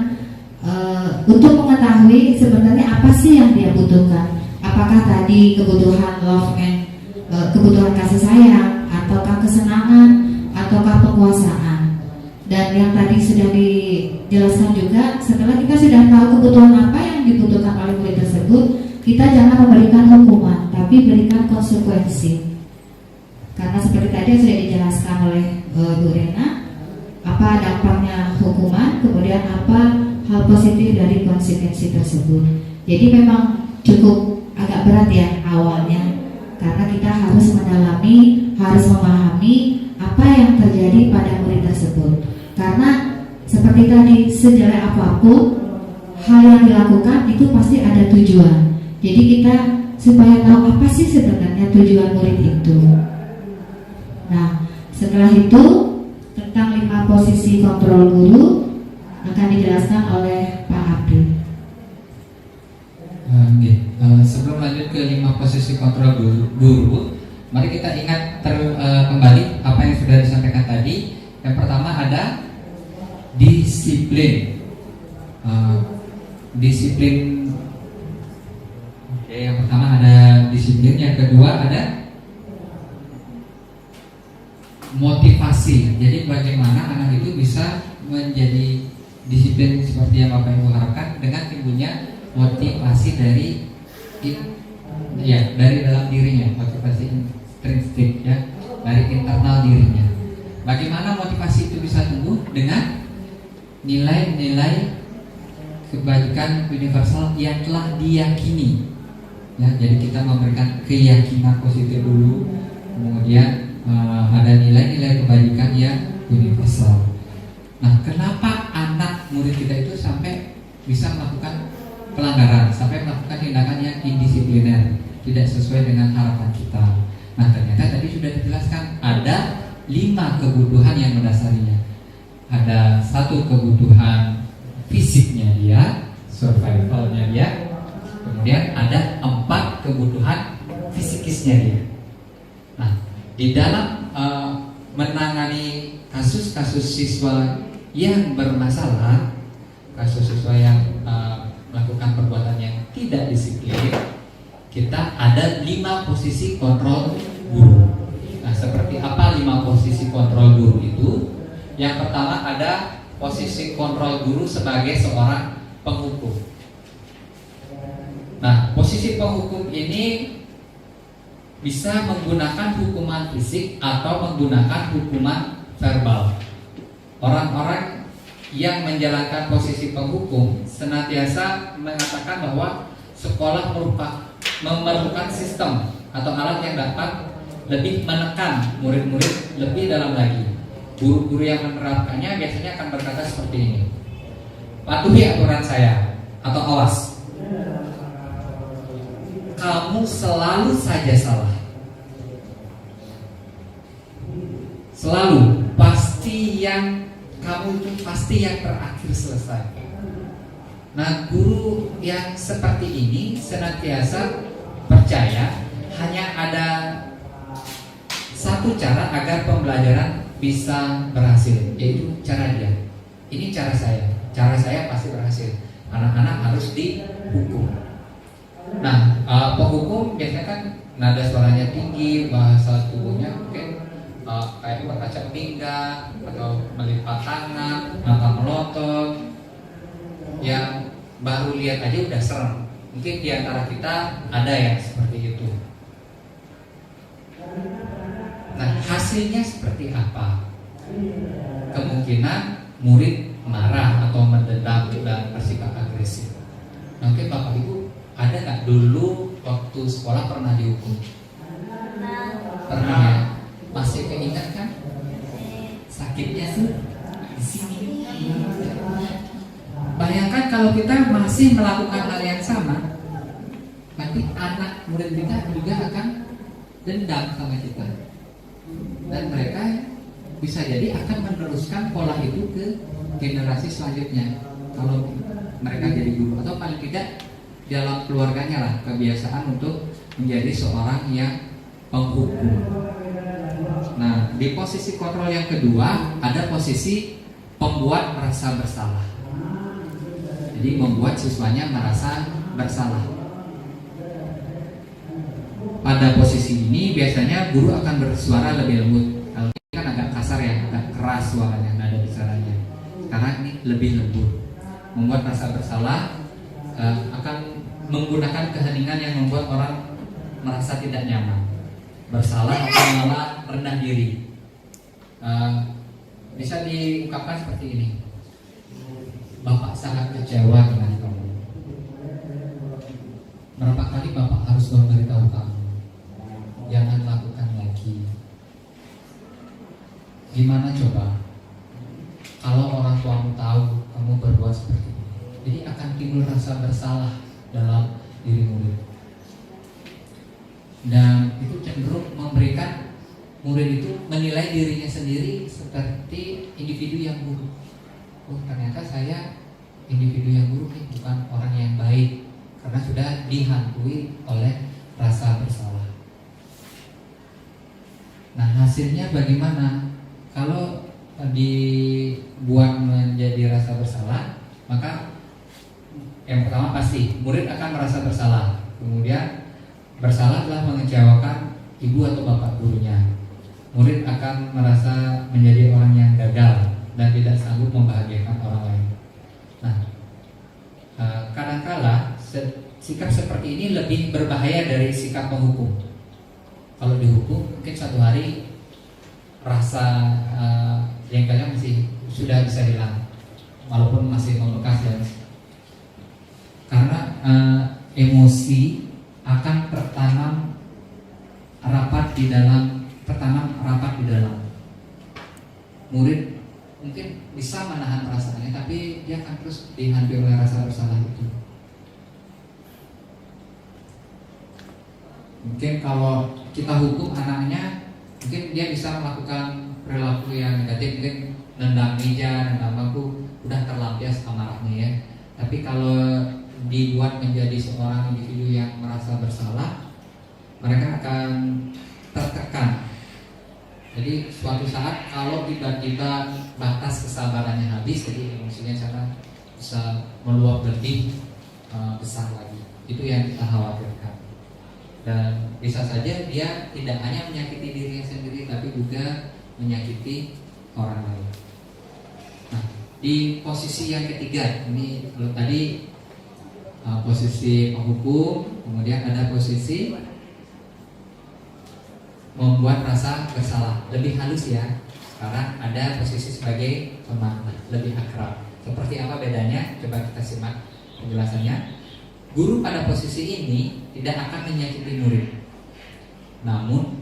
S1: untuk mengetahui sebenarnya apa sih yang dia butuhkan. Apakah tadi kebutuhan love and kebutuhan kasih sayang, ataukah kesenangan, ataukah penguasaan. Dan yang tadi sudah dijelaskan juga, setelah kita sudah tahu kebutuhan apa yang dibutuhkan oleh murid tersebut, kita jangan memberikan hukuman, tapi berikan konsekuensi. Karena seperti tadi yang sudah dijelaskan oleh Bu Rena, apa dampaknya hukuman, kemudian apa hal positif dari konsekuensi tersebut. Jadi memang cukup agak berat ya awalnya, karena kita harus mendalami, harus memahami apa yang terjadi pada murid tersebut. Karena seperti tadi, sejelek apapun hal yang dilakukan itu pasti ada tujuan. Jadi kita supaya tahu apa sih sebenarnya tujuan murid itu. Nah, setelah itu tentang 5 posisi kontrol guru akan dijelaskan oleh Pak Abdi.
S4: Sebelum lanjut ke 5 posisi kontrol guru, mari kita ingat kembali apa yang sudah disampaikan tadi. Yang pertama ada disiplin. Disiplin. Yang pertama ada disiplin, yang kedua ada motivasi. Jadi bagaimana anak itu bisa menjadi disiplin seperti yang Bapak Ibu harapkan dengan timbulnya motivasi dari dalam dirinya, motivasi intrinsik ya, dari internal dirinya. Bagaimana motivasi itu bisa tumbuh? Dengan nilai-nilai kebaikan universal yang telah diyakini. Ya, jadi kita memberikan keyakinan positif dulu, kemudian ada nilai-nilai kebaikan yang universal. Nah, kenapa anak murid kita itu sampai bisa melakukan pelanggaran, sampai melakukan tindakan yang indisipliner, tidak sesuai dengan harapan kita? Nah, ternyata tadi sudah dijelaskan ada 5 kebutuhan yang mendasarinya. Ada 1 kebutuhan fisiknya dia, survivalnya dia. Kemudian ada 4 kebutuhan fisikisnya dia. Nah, di dalam menangani kasus-kasus siswa yang bermasalah, kasus siswa yang melakukan perbuatan yang tidak disiplin, kita ada 5 posisi kontrol guru. Nah, seperti apa 5 posisi kontrol guru itu? Yang pertama ada posisi kontrol guru sebagai seorang penghukum. Nah, posisi penghukum ini bisa menggunakan hukuman fisik atau menggunakan hukuman verbal. Orang-orang yang menjalankan posisi penghukum senantiasa mengatakan bahwa sekolah memerlukan sistem atau alat yang dapat lebih menekan murid-murid lebih dalam lagi. Guru-guru yang menerapkannya biasanya akan berkata seperti ini: patuhi aturan saya, atau awas, kamu selalu saja salah. Selalu, pasti yang kamu itu pasti yang terakhir selesai. Nah, guru yang seperti ini senantiasa percaya hanya ada satu cara agar pembelajaran bisa berhasil, yaitu cara dia. Ini cara saya pasti berhasil. Anak-anak harus dihukum. Nah, penghukum biasanya kan nada suaranya tinggi, bahasa tubuhnya mungkin kayak berkaca pinggang atau melipat tangan, mata melotot. Yang baru lihat aja udah serem. Mungkin di antara kita ada yang seperti itu. Nah, hasilnya seperti apa? Kemungkinan murid marah atau mendendam dan bersikap agresif. Mungkin Bapak Ibu ada nggak dulu waktu sekolah pernah dihukum? Pernah ya? Masih keingat kan? Sakitnya tuh di sini. Bayangkan kalau kita masih melakukan hal yang sama, nanti anak murid kita juga akan dendam sama kita. Dan mereka bisa jadi akan meneruskan pola itu ke generasi selanjutnya kalau mereka jadi guru, atau paling tidak dalam keluarganya lah kebiasaan untuk menjadi seorang yang penghukum. Nah, di posisi kontrol yang kedua ada posisi pembuat merasa bersalah. Jadi membuat siswanya merasa bersalah. Pada posisi ini biasanya guru akan bersuara lebih lembut. Kalau ini kan agak kasar ya, agak keras suaranya, nada bicaranya. Karena ini lebih lembut. Membuat rasa bersalah akan menggunakan keheningan yang membuat orang merasa tidak nyaman, bersalah atau malah rendah diri. Bisa diungkapkan seperti ini: Bapak sangat kecewa dengan kamu. Berapa kali Bapak harus memberitahu kamu, jangan lakukan lagi. Gimana coba kalau orang tuamu tahu kamu berbuat seperti ini? Jadi akan timbul rasa bersalah dalam diri murid, dan itu cenderung memberikan murid itu menilai dirinya sendiri seperti individu yang buruk. Oh, ternyata saya individu yang buruk nih, bukan orang yang baik, karena sudah dihantui oleh rasa bersalah. Nah, hasilnya bagaimana? Kalau dibuat menjadi rasa bersalah, maka yang pertama pasti murid akan merasa bersalah. Kemudian bersalah telah mengecewakan ibu atau bapak gurunya. Murid akan merasa menjadi orang yang gagal dan tidak sanggup membahagiakan orang lain. Nah, kadangkala sikap seperti ini lebih berbahaya dari sikap penghukum. Kalau dihukum mungkin suatu hari rasa jengkelnya masih sudah bisa hilang, walaupun masih membekas ya. Karena emosi akan tertanam rapat di dalam murid. Mungkin bisa menahan perasaannya, tapi dia akan terus dihantui oleh rasa bersalah itu. Mungkin kalau kita hukum anaknya, mungkin dia bisa melakukan perilaku yang negatif, mungkin nendang meja, nendang bangku, udah terlampias amarahnya ya. Tapi kalau dibuat menjadi seorang individu yang merasa bersalah, mereka akan tertekan. Jadi suatu saat kalau tiba-tiba batas kesabarannya habis, jadi emosinya cara bisa meluap lebih besar lagi. Itu yang kita khawatirkan. Dan bisa saja dia tidak hanya menyakiti dirinya sendiri, tapi juga menyakiti orang lain. Nah, di posisi yang ketiga, ini kalau tadi posisi penghukum, kemudian ada posisi membuat rasa bersalah. Lebih halus ya. Sekarang ada posisi sebagai teman, lebih akrab. Seperti apa bedanya? Coba kita simak penjelasannya. Guru pada posisi ini tidak akan menyakiti murid, namun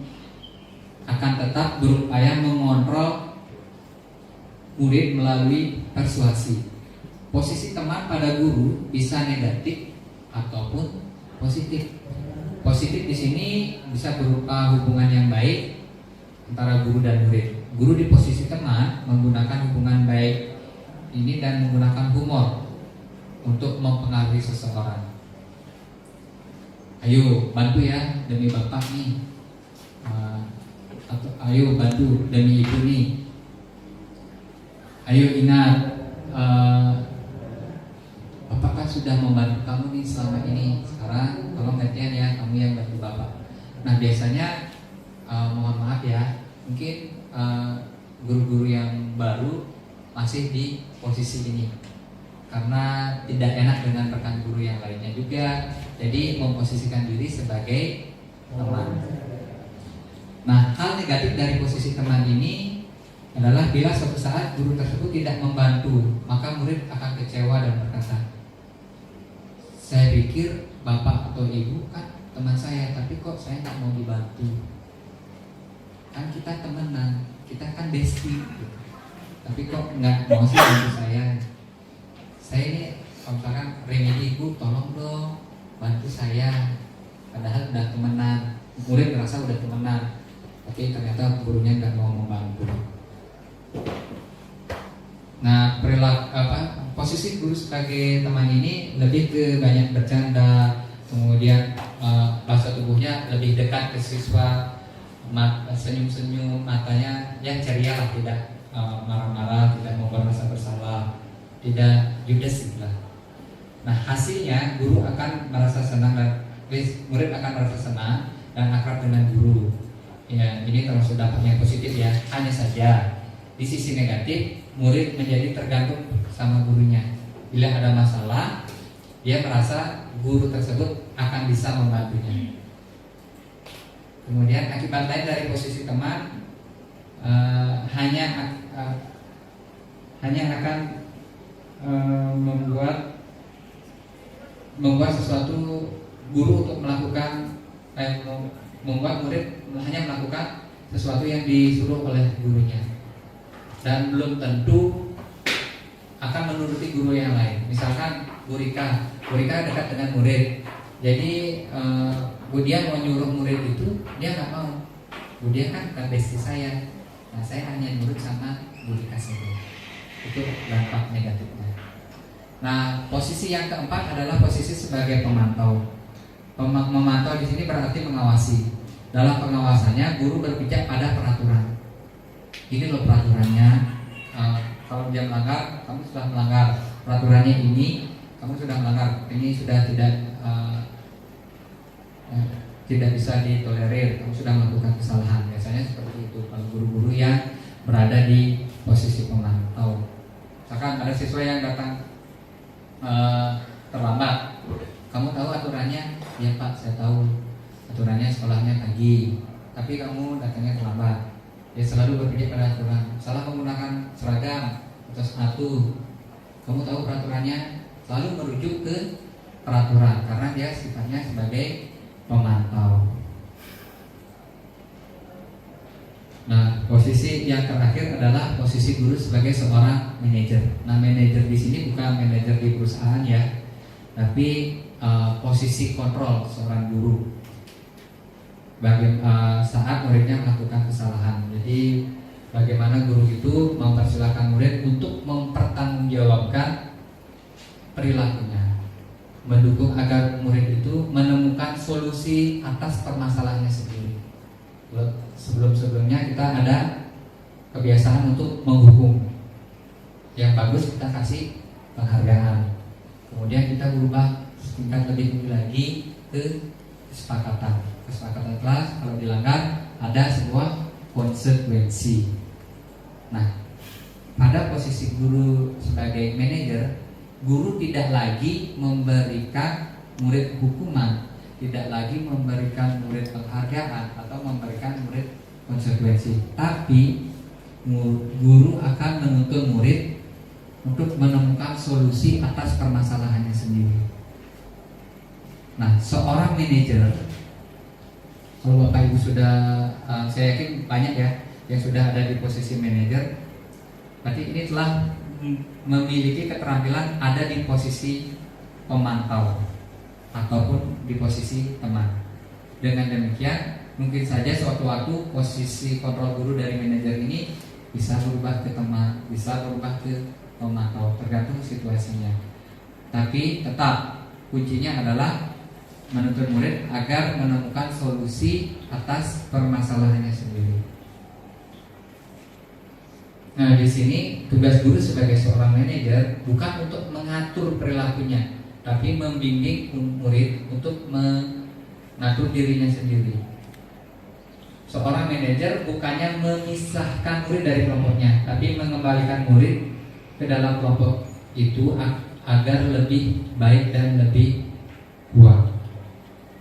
S4: akan tetap berupaya mengontrol murid melalui persuasi. Posisi teman pada guru bisa negatif ataupun positif. Positif di sini bisa berupa hubungan yang baik antara guru dan murid. Guru di posisi teman menggunakan hubungan baik ini dan menggunakan humor untuk mempengaruhi seseorang. Ayo bantu ya demi bapak nih, atau ayo bantu demi ibu nih. Ayo ingat, bapak kan sudah membantu kamu nih selama ini. Sekarang tolong gantian ya kamu yang bantu bapak. Nah biasanya mohon maaf ya, mungkin guru-guru yang baru masih di posisi ini karena tidak enak dengan rekan guru yang lainnya juga, jadi memposisikan diri sebagai teman. Nah, hal negatif dari posisi teman ini adalah bila suatu saat guru tersebut tidak membantu, maka murid akan kecewa dan berkata, saya pikir bapak atau ibu kan teman saya, tapi kok saya tak mau dibantu. Kan kita temenan, kita kan bestie gitu. Tapi kok nggak mau sih bantu saya. Saya ini kalau misalkan remedi ibu, tolong dong bantu saya. Padahal udah temenan, murid merasa udah temenan, tapi ternyata gurunya nggak mau membantu. Nah, posisi guru sebagai teman ini lebih ke banyak bercanda, kemudian bahasa tubuhnya lebih dekat ke siswa, senyum-senyum, matanya yang ceria lah, tidak marah-marah, tidak membuat rasa bersalah, tidak judes lah. Nah, hasilnya guru akan merasa senang dan murid akan merasa senang dan akrab dengan guru. Ya, ini termasuk dampak yang positif ya. Hanya saja di sisi negatif, murid menjadi tergantung sama gurunya. Bila ada masalah, dia merasa guru tersebut akan bisa membantunya. Kemudian akibat lain dari posisi teman hanya akan membuat sesuatu guru untuk membuat murid hanya melakukan sesuatu yang disuruh oleh gurunya dan belum tentu akan menuruti guru yang lain. Misalkan Bu Rika dekat dengan murid, jadi dia mau nyuruh murid itu dia nggak mau. Bu dia kan bestie saya, nah saya hanya nurut sama Bu Rika saja. Itu dampak negatifnya. Nah, posisi yang keempat adalah posisi sebagai pemantau. Memantau di sini berarti mengawasi. Dalam pengawasannya, guru berpijak pada peraturan. Ini loh peraturannya. Kalau dia melanggar, kamu sudah melanggar. Peraturannya ini, kamu sudah melanggar. Ini sudah tidak bisa ditolerir. Kamu sudah melakukan kesalahan. Biasanya seperti itu. Kalau guru-guru yang berada di posisi pemantau. Misalkan ada siswa yang datang terlambat, kamu tahu aturannya? Ya Pak, saya tahu aturannya sekolahnya pagi, tapi kamu datangnya terlambat. Ya selalu berpijak pada aturan. Salah menggunakan seragam atau sepatu, kamu tahu peraturannya? Selalu merujuk ke peraturan karena dia sifatnya sebagai pemantau. Nah, posisi yang terakhir adalah posisi guru sebagai seorang manajer. Nah, manajer di sini bukan manajer di perusahaan ya, tapi posisi kontrol seorang guru. Saat muridnya melakukan kesalahan. Jadi, bagaimana guru itu mempersilahkan murid untuk mempertanggungjawabkan perilakunya, mendukung agar murid itu menemukan solusi atas permasalahannya sendiri. Sebelum-sebelumnya kita ada kebiasaan untuk menghukum. Yang bagus kita kasih penghargaan. Kemudian kita berubah tingkat lebih tinggi lagi ke kesepakatan. Kesepakatan kelas kalau dilanggar ada sebuah konsekuensi. Nah, pada posisi guru sebagai manajer, guru tidak lagi memberikan murid hukuman, tidak lagi memberikan murid penghargaan atau memberikan murid konsekuensi, tapi guru akan menuntun murid untuk menemukan solusi atas permasalahannya sendiri. Nah, seorang manajer, kalau Bapak Ibu sudah, saya yakin banyak ya yang sudah ada di posisi manajer, berarti ini telah memiliki keterampilan ada di posisi pemantau ataupun di posisi teman. Dengan demikian, mungkin saja suatu waktu posisi kontrol guru dari manajer ini bisa berubah ke teman, bisa berubah ke pemantau, tergantung situasinya. Tapi tetap kuncinya adalah menuntun murid agar menemukan solusi atas permasalahannya sendiri. Nah, di sini tugas guru sebagai seorang manajer bukan untuk mengatur perilakunya, tapi membimbing murid untuk mengatur dirinya sendiri. Seorang manajer bukannya memisahkan murid dari kelompoknya, tapi mengembalikan murid ke dalam kelompok itu agar lebih baik dan lebih kuat.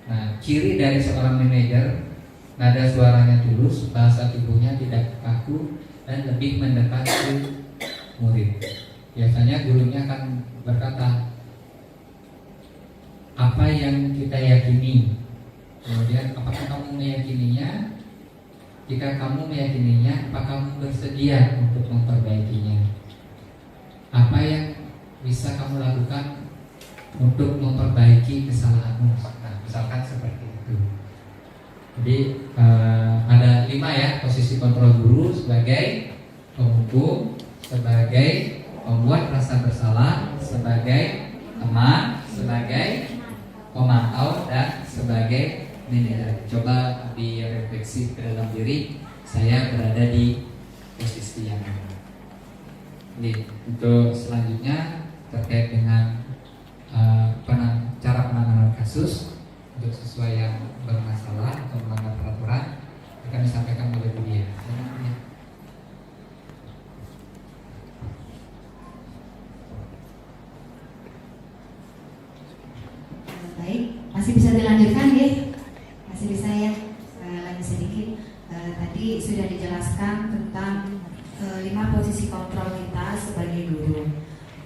S4: Nah, ciri dari seorang manajer, nada suaranya tulus, bahasa tubuhnya tidak kaku, dan lebih mendekat ke murid. Biasanya gurunya akan berkata, apa yang kita yakini, kemudian apakah kamu meyakininya? Jika kamu meyakininya, apa kamu bersedia untuk memperbaikinya? Apa yang bisa kamu lakukan untuk memperbaiki kesalahanmu? Nah, misalkan seperti itu. Jadi ada 5 ya posisi kontrol guru: sebagai penghukum, sebagai pembuat rasa bersalah, sebagai teman, sebagai pemantau, dan sebagai manajer. Coba direfleksi ke dalam diri, saya berada di posisi yang mana. Ini untuk selanjutnya terkait dengan cara penanganan kasus untuk siswa yang bermasalah atau melanggar peraturan akan disampaikan oleh Bu Dia.
S1: Baik, masih bisa dilanjutkan ya? Masih bisa ya? Lagi sedikit. Tadi sudah dijelaskan tentang 5 posisi kontrol kita sebagai guru.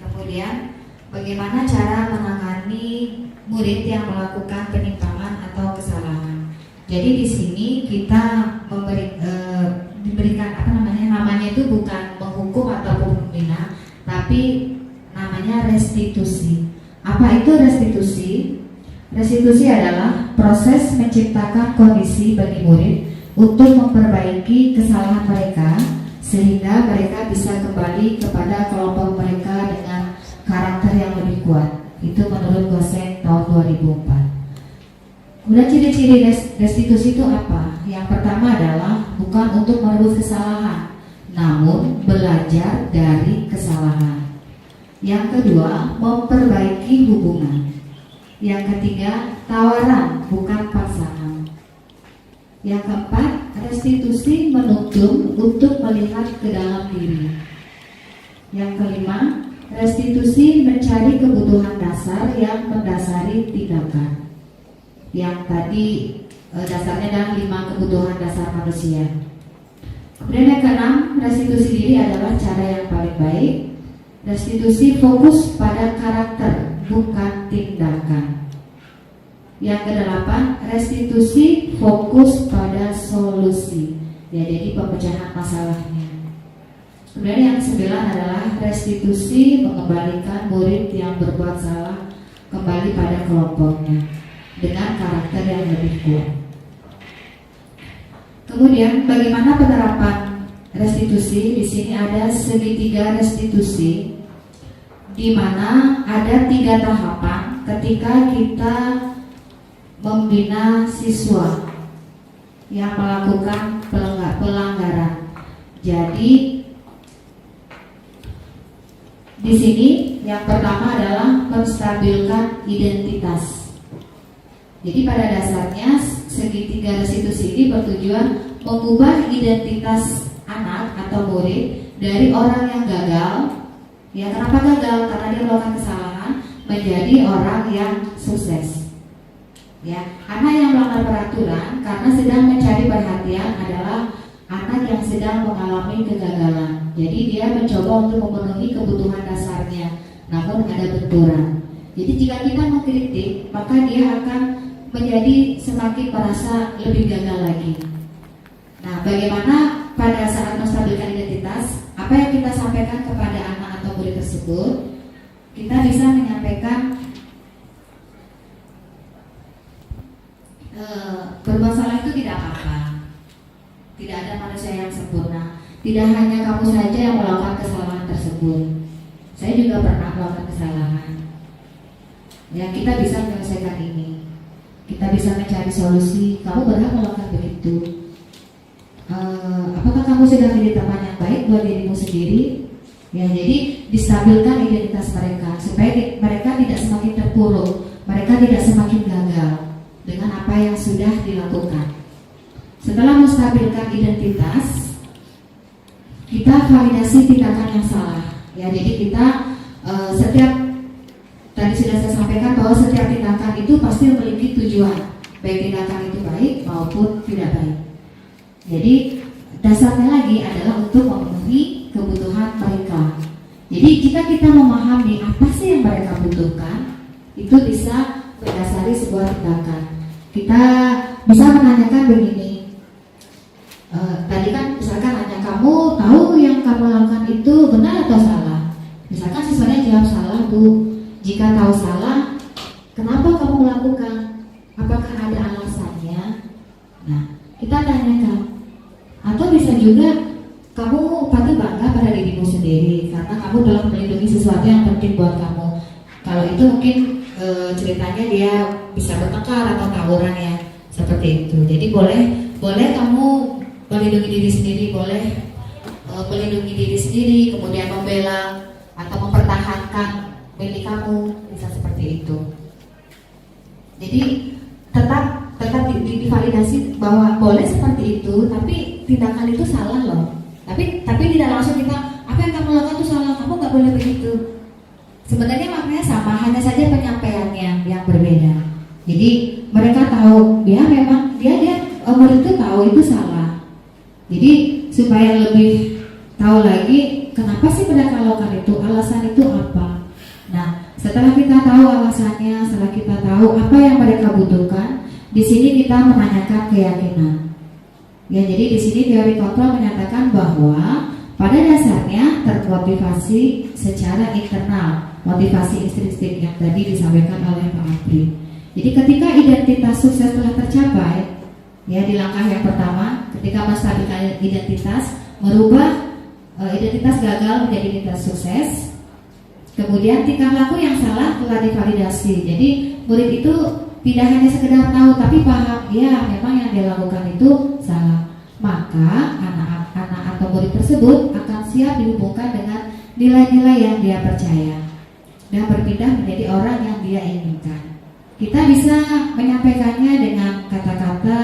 S1: Kemudian bagaimana cara menangani murid yang melakukan penyimpangan atau kesalahan. Jadi di sini kita diberikan namanya itu bukan menghukum ataupun membina, tapi namanya restitusi. Apa itu restitusi? Restitusi adalah proses menciptakan kondisi bagi murid untuk memperbaiki kesalahan mereka sehingga mereka bisa kembali kepada kelompok mereka dengan karakter yang lebih kuat. Itu menurut Goseng tahun 2004. Kemudian ciri-ciri restitusi itu apa? Yang pertama adalah bukan untuk menebus kesalahan, namun belajar dari kesalahan. Yang kedua, memperbaiki hubungan. Yang ketiga, tawaran bukan paksaan. Yang keempat, restitusi menuntun untuk melihat ke dalam diri. Yang kelima, restitusi mencari kebutuhan dasar yang mendasari tindakan. Yang tadi dasarnya adalah 5 kebutuhan dasar manusia. Kemudian yang keenam, restitusi diri adalah cara yang paling baik. Restitusi fokus pada karakter, bukan tindakan. Yang kedelapan, restitusi fokus pada solusi, ya, jadi pemecahan masalahnya. Kemudian yang ke-9 adalah restitusi mengembalikan murid yang berbuat salah kembali pada kelompoknya dengan karakter yang lebih kuat. Kemudian bagaimana penerapan restitusi? Di sini ada segitiga restitusi, di mana ada 3 tahapan ketika kita membina siswa yang melakukan pelanggaran. Jadi di sini yang pertama adalah menstabilkan identitas. Jadi pada dasarnya segitiga restitusi ini bertujuan mengubah identitas anak atau murid dari orang yang gagal, ya kenapa gagal? Karena dia melakukan kesalahan, menjadi orang yang sukses. Ya, anak yang melanggar peraturan karena sedang mencari perhatian adalah anak yang sedang mengalami kegagalan. Jadi dia mencoba untuk memenuhi kebutuhan dasarnya, namun ada benturan. Jadi jika kita mengkritik, maka dia akan menjadi semakin merasa lebih gagal lagi. Nah, bagaimana pada saat menstabilkan identitas, apa yang kita sampaikan kepada anak atau murid tersebut, kita bisa menyampaikan bermasalah itu tidak apa-apa. Tidak ada manusia yang sempurna. Tidak hanya kamu saja yang melakukan kesalahan tersebut. Saya juga pernah melakukan kesalahan. Ya, kita bisa menyelesaikan ini. Kita bisa mencari solusi. Kamu berhak melakukan begitu. Apakah kamu sudah menjadi teman yang baik buat dirimu sendiri? Ya, jadi distabilkan identitas mereka supaya mereka tidak semakin terpuruk, mereka tidak semakin gagal dengan apa yang sudah dilakukan. Setelah menstabilkan identitas, kita validasi tindakan yang salah. Ya, jadi kita setiap tadi sudah saya sampaikan bahwa setiap tindakan itu pasti memiliki tujuan, baik tindakan itu baik maupun tidak baik. Jadi dasarnya lagi adalah untuk memenuhi kebutuhan mereka. Jadi jika kita memahami apa sih yang mereka butuhkan, itu bisa mendasari sebuah tindakan. Kita bisa menanyakan begini, tadi kan misalkan nanya, kamu tahu yang kamu lakukan itu benar atau salah? Misalkan siswanya jawab salah, Bu. Jika tahu salah, kenapa kamu melakukan? Apakah ada alasannya? Nah, kita tanyakan. Atau bisa juga kamu patut bangga pada dirimu sendiri karena kamu telah melindungi sesuatu yang penting buat kamu. Kalau itu mungkin ceritanya dia bisa bertengkar atau tawuran ya, seperti itu. Jadi boleh kamu melindungi diri sendiri, boleh melindungi diri sendiri, kemudian membela atau mempertahankan milik kamu, bisa seperti itu. Jadi tetap divalidasi bahwa boleh seperti itu, tapi tindakan itu salah loh. Tapi tidak langsung kita, apa yang kamu lakukan itu salah, kamu nggak boleh begitu. Sebenarnya maknanya sama, hanya saja penyampaiannya yang berbeda. Jadi mereka tahu, murid itu tahu itu salah. Jadi supaya lebih tahu lagi kenapa sih mereka lakukan itu, alasan itu apa. Nah, setelah kita tahu alasannya, setelah kita tahu apa yang mereka butuhkan, di sini kita menanyakan keyakinan. Ya, jadi di sini teori kontrol menyatakan bahwa pada dasarnya termotivasi secara internal, motivasi intrinsik yang tadi disampaikan oleh Pak Apri. Jadi ketika identitas sukses telah tercapai, ya di langkah yang pertama, ketika menstabilkan identitas, merubah identitas gagal menjadi identitas sukses. Kemudian tingkah laku yang salah telah divalidasi. Jadi murid itu tidak hanya sekedar tahu, tapi paham, ya memang yang dia lakukan itu salah. Maka anak-anak atau murid tersebut akan siap dihubungkan dengan nilai-nilai yang dia percaya dan berpindah menjadi orang yang dia inginkan. Kita bisa menyampaikannya dengan kata-kata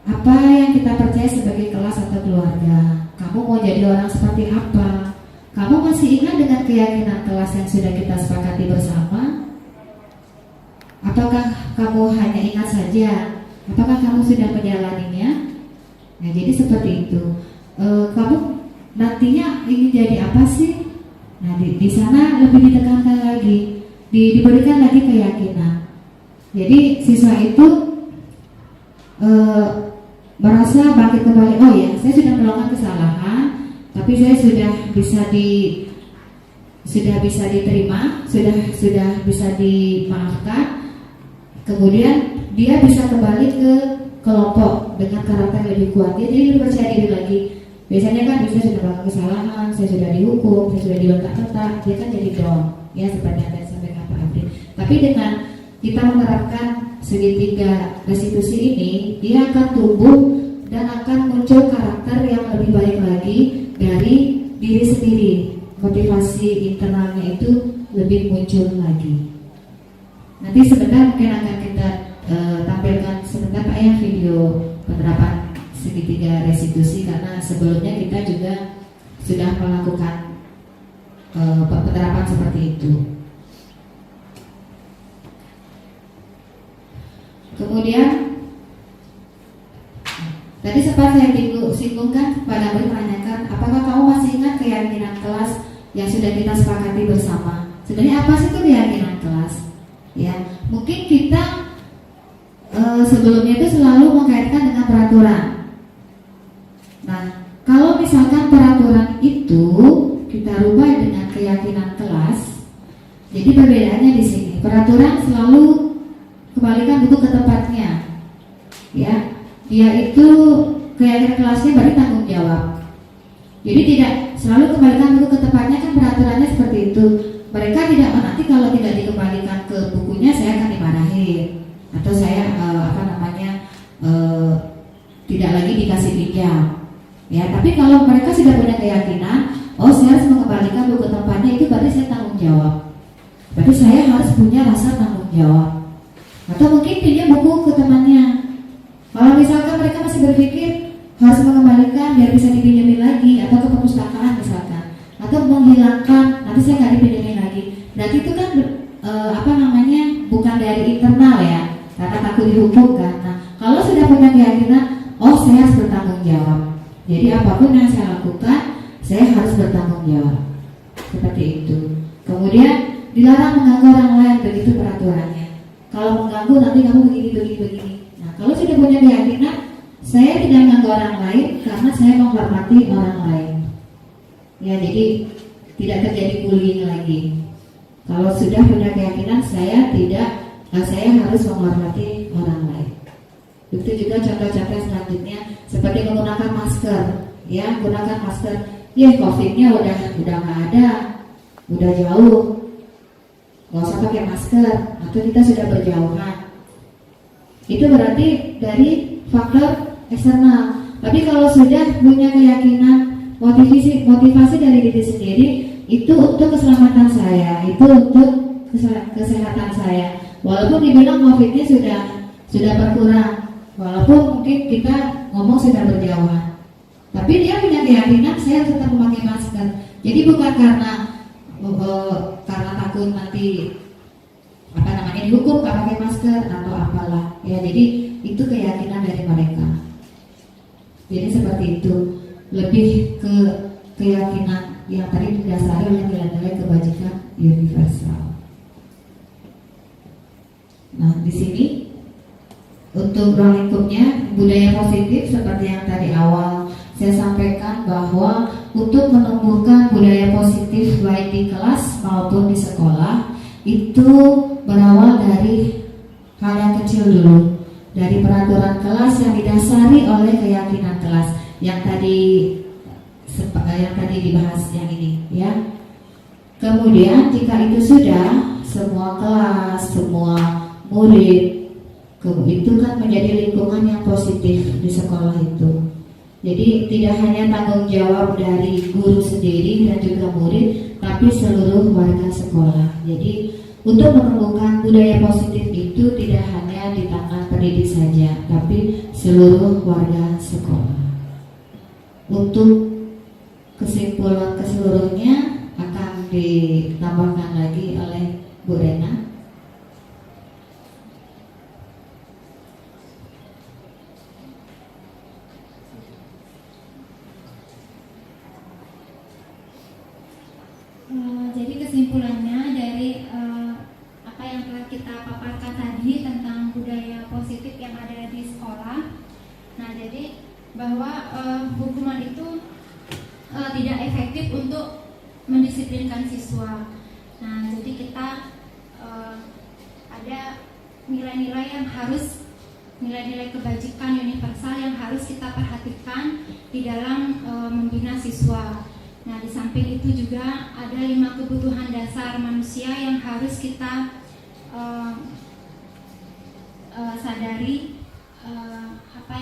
S1: apa yang kita percaya sebagai kelas atau keluarga. Kamu mau jadi orang seperti apa? Kamu masih ingat dengan keyakinan kelas yang sudah kita sepakati bersama? Apakah kamu hanya ingat saja? Apakah kamu sudah menjalaninya? Nah, jadi seperti itu. Kamu nantinya ingin jadi apa sih? Nah, di sana lebih ditekankan lagi, diberikan lagi keyakinan. Jadi siswa itu merasa bangkit kembali. Oh ya, saya sudah melakukan kesalahan, tapi saya sudah bisa diterima, sudah bisa dimaafkan. Kemudian dia bisa kembali ke kelompok dengan karakter yang lebih kuat. Dia jadi lebih percaya diri lagi. Biasanya kan bisa sudah melakukan kesalahan, saya sudah dihukum, saya sudah dibentak-bentak, dia kan jadi down, ya seperti yang tadi sampaikan Pak Abdi. Tapi dengan kita menerapkan segitiga restitusi ini, dia akan tumbuh dan akan muncul karakter yang lebih baik lagi dari diri sendiri. Motivasi internalnya itu lebih muncul lagi. Nanti sebentar mungkin akan kita tampilkan sebentar Pak ya video penerapan segitiga restitusi, karena sebelumnya kita juga sudah melakukan penerapan seperti itu. kemudian tadi sempat saya singgungkan pada menanyakan apakah kamu masih ingat keyakinan kelas yang sudah kita sepakati bersama. Sebenarnya apa sih itu keyakinan kelas? Ya, mungkin kita sebelumnya itu selalu mengkaitkan dengan peraturan. Nah, kalau misalkan peraturan itu kita rubah dengan keyakinan kelas, jadi perbedaannya di sini. Peraturan selalu kembalikan buku ke tempatnya. Ya, dia itu keyakinan kelasnya berarti tanggung jawab. Jadi tidak selalu kembalikan buku ke tempatnya, kan peraturannya seperti itu. Mereka tidak nanti kalau tidak dikembalikan ke bukunya saya akan dimarahin atau saya tidak lagi dikasih pinjam. Ya, tapi kalau mereka sudah punya keyakinan, oh saya harus mengembalikan buku tempatnya, itu berarti saya tanggung jawab. Berarti saya harus punya rasa tanggung jawab. Atau mungkin pinjam buku ke temannya. Kalau misalkan mereka masih berpikir harus mengembalikan biar bisa dipinjemin lagi, atau ke perpustakaan misalkan, atau menghilangkan nanti saya nggak dipinjemin lagi. Berarti itu kan bukan dari internal ya, karena takut dihukum kan. Nah, kalau sudah punya keyakinan, oh saya harus bertanggung jawab. Jadi apapun yang saya lakukan, saya harus bertanggung jawab. Seperti itu. Kemudian dilarang mengganggu orang lain, begitu peraturannya. Kalau mengganggu nanti kamu begini. Nah, kalau sudah punya keyakinan, saya tidak mengganggu orang lain karena saya menghormati orang lain. Ya, jadi tidak terjadi bullying lagi. Kalau sudah punya keyakinan, saya harus menghormati orang lain. Begitu juga contoh-contoh selanjutnya seperti menggunakan masker. Ya, gunakan masker. Ya, COVID-nya udah nggak ada, udah jauh. Nggak usah pakai masker, atau kita sudah berjauhan. Itu berarti dari faktor eksternal. Tapi kalau sudah punya keyakinan, motivasi dari diri sendiri, itu untuk keselamatan saya, itu untuk kesehatan saya. Walaupun dibilang COVID-nya sudah berkurang, walaupun mungkin kita ngomong sudah berjauhan, tapi dia punya keyakinan saya tetap memakai masker. Jadi bukan karena takut nanti dihukum kalau pakai masker atau apalah. Ya, jadi itu keyakinan dari mereka. Jadi seperti itu, lebih ke keyakinan yang tadi didasari oleh nilai-nilai kebajikan universal. Nah, di sini untuk ruang lingkupnya budaya positif seperti yang tadi awal saya sampaikan, bahwa untuk menumbuhkan budaya positif baik di kelas maupun di sekolah itu berawal dari hal yang kecil dulu, dari peraturan kelas yang didasari oleh keyakinan kelas yang tadi dibahas yang ini ya. Kemudian jika itu sudah, semua kelas, semua murid itu kan menjadi lingkungan yang positif di sekolah itu. Jadi tidak hanya tanggung jawab dari guru sendiri dan juga murid, tapi seluruh warga sekolah. Jadi untuk menumbuhkan budaya positif itu tidak hanya di tangan pendidik saja, tapi seluruh warga sekolah. Untuk kesimpulan keseluruhnya akan ditambahkan lagi oleh Bu Rena.
S5: Jadi kesimpulannya dari apa yang telah kita paparkan tadi tentang budaya positif yang ada di sekolah. Nah, jadi bahwa hukuman itu tidak efektif untuk mendisiplinkan siswa. Nah, jadi kita ada nilai-nilai yang harus, nilai-nilai kebajikan universal yang harus kita perhatikan di dalam membina siswa. Nah, di samping itu juga ada 5 kebutuhan dasar manusia yang harus kita sadari apa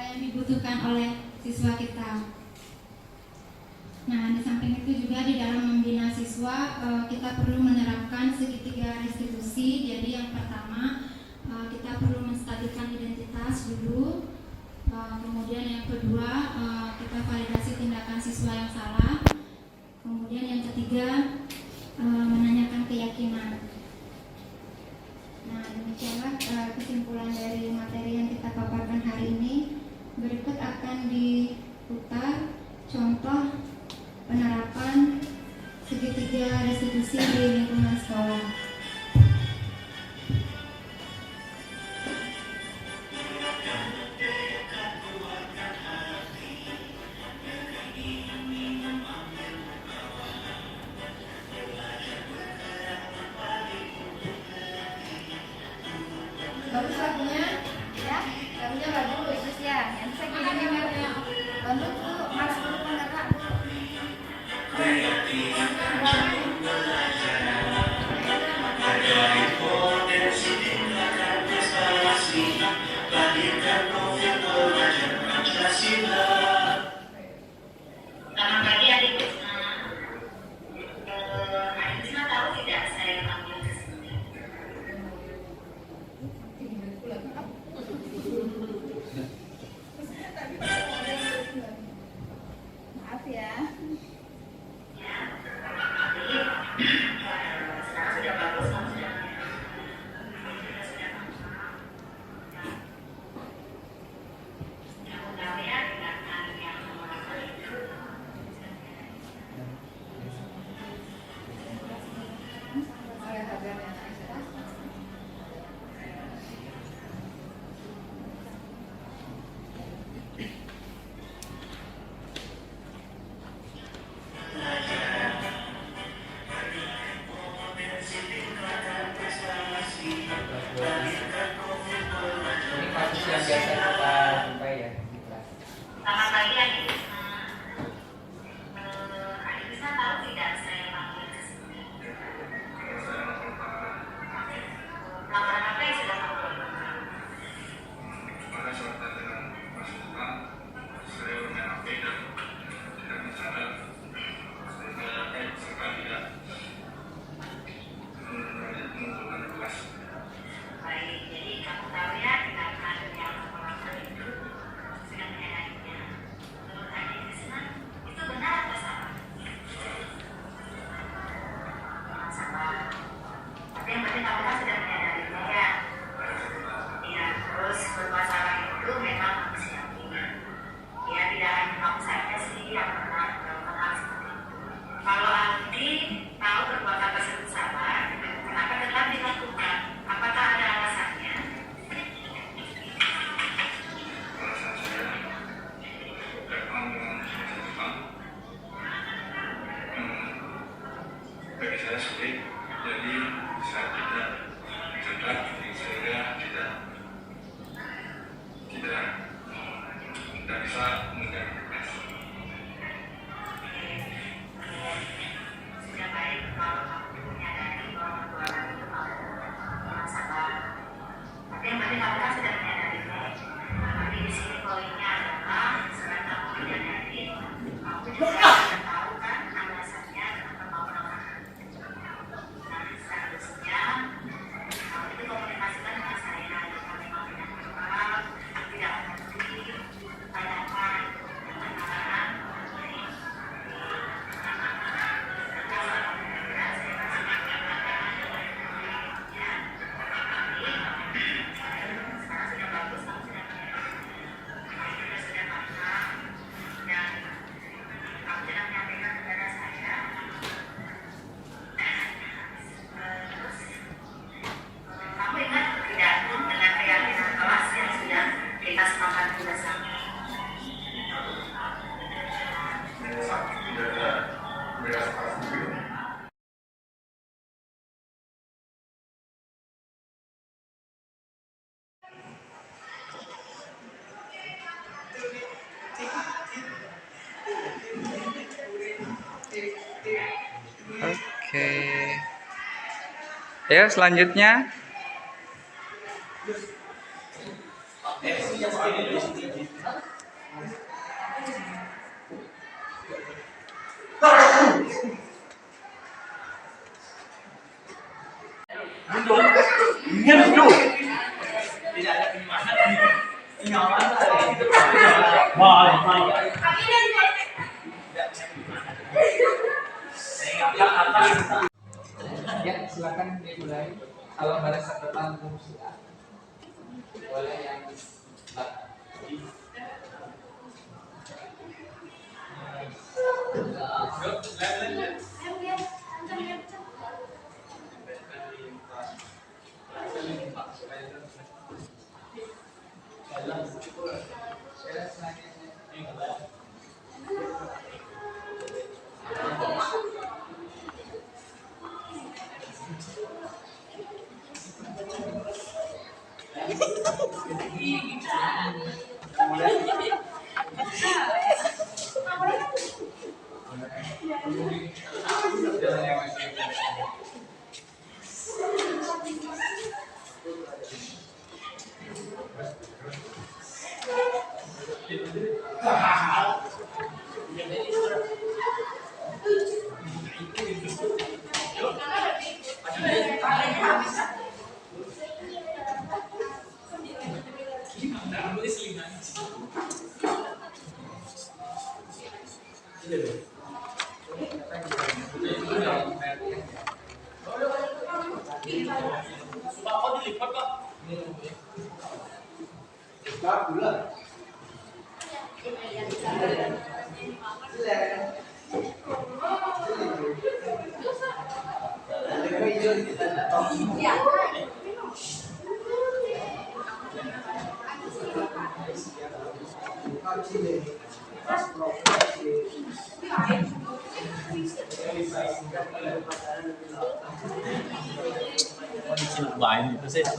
S5: yang dibutuhkan oleh siswa kita. Nah, di samping itu juga di dalam membina siswa kita perlu menerapkan segitiga restitusi. Jadi yang pertama kita perlu menstabilkan identitas dulu. Kemudian yang kedua kita validasi tindakan siswa yang salah. Kemudian yang ketiga menanyakan keyakinan. Nah, demikianlah kesimpulan dari materi yang kita paparkan hari ini. Berikut akan diputar contoh penerapan segitiga restitusi di lingkungan sekolah.
S6: Bagus lagunya, ya. Lagunya bagus ya. Yang saya gini dengarnya. Bagus tuh, mas dulu pengerak.
S7: Selamat pagi adik Krisna. Adik Krisna tahu tidak saya panggil ke sini?
S6: Maaf ya.
S7: Ya, adik. Sekarang sudah bagus kamu sudah sudah paham. Kamu tahu ya tindakan yang kamu lakukan itu.
S6: Oleh kabarnya Aisyah.
S4: Ini kasus yang biasa kita jumpai ya di kelas.
S7: Selamat pagi adik Krisna. Adik Krisna tahu tidak saya panggil ke sini? Laporan apa yang sudah kamu lakukan?
S8: Pada saat dengan masukan saya bermain HP dan tidak mencatat sehingga peserta tidak mengumpulkan kelas.
S7: Baik, jadi kamu tahu ya tindakan yang kamu lakukan itu sudah menyadarinya. Menurut adik Krisna, itu benar atau salah? Jangan salah. Tapi yang penting kamu kan sudah menyadarinya ya. Iya, terus berbuat salah itu memang manusiawi. Ya, tidak hanya kamu saja sih yang pernah melakukan hal seperti itu. Kalau Andi tahu perbuatan tersebut salah, kenapa tetap dilakukan? Apakah ada alasannya?
S8: Alasan saya memang dengan Jepang bagi saya sulit, jadi saya tidak mencatat sehingga tidak bisa mengerjakan tugas.
S7: Sudah baik kalau kamu menyadari bahwa perbuatan itu kamu salah. Tapi yang penting kamu kan sudah menyadarinya. Tapi di sini poinnya adalah selain kamu menyadari, kamu juga sudah tahu kan alasannya kenapa kamu melakukan itu. Nah, seharusnya kamu itu komunikasikan dengan saya. Jika memang tidak kenal, tidak mengerti, tanyakan dengan arahan. Sekarang sudah bagus, kamu sudah sudah paham dan kamu sudah menyampaikan kepada saya. Terus kamu ingat tidak dengan keyakinan kelas yang sudah kita sepakati bersama?
S8: Tidak ada beda sekolah sendiri.
S4: Oke. Ya, selanjutnya ya silakan dimulai. Kalau pada saat panggung sudah. Boleh yang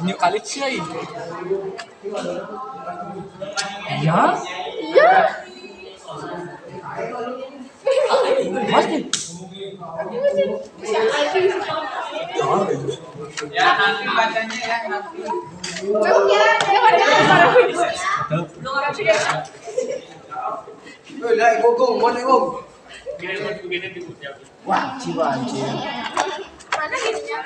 S9: Ini kali sih.
S10: Iya. Iya. Masih.
S4: ya nanti bacanya ya nanti.
S10: Wah, jiwa anjir.
S6: Mana gininya?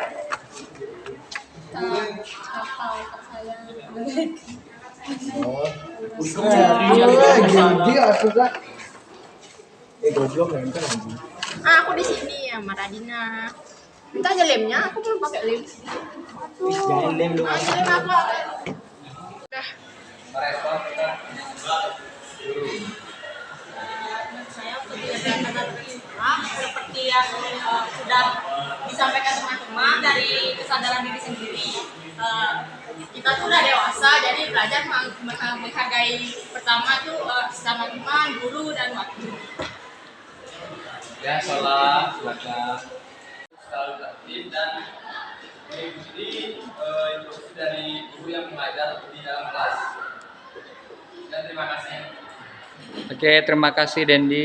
S10: Aku di sini ya, Maradina. Minta aja lemnya, aku belum pakai lem.
S9: Jangan lem dong.
S10: Lem apa?
S4: Merespon kita.
S2: Saya untuk kegiatan seperti yang sudah disampaikan teman-teman dari kesadaran diri sendiri. Kita tuh udah dewasa, jadi belajar menghargai pertama tuh sama teman, guru dan waktu.
S4: Ya sholat, silakan.
S11: selalu tertib dan mengikuti instruksi dari guru yang mengajar di dalam kelas. Dan terima kasih.
S4: Oke, terima kasih Dendi.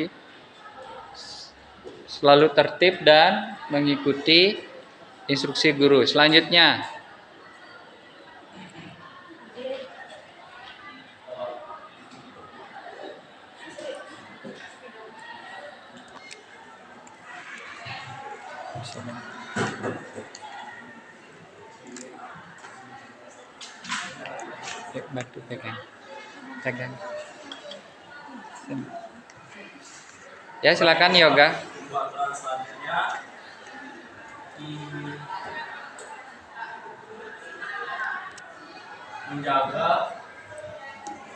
S4: Selalu tertib dan mengikuti instruksi guru. Selanjutnya, batu pegang. Ya silakan yoga.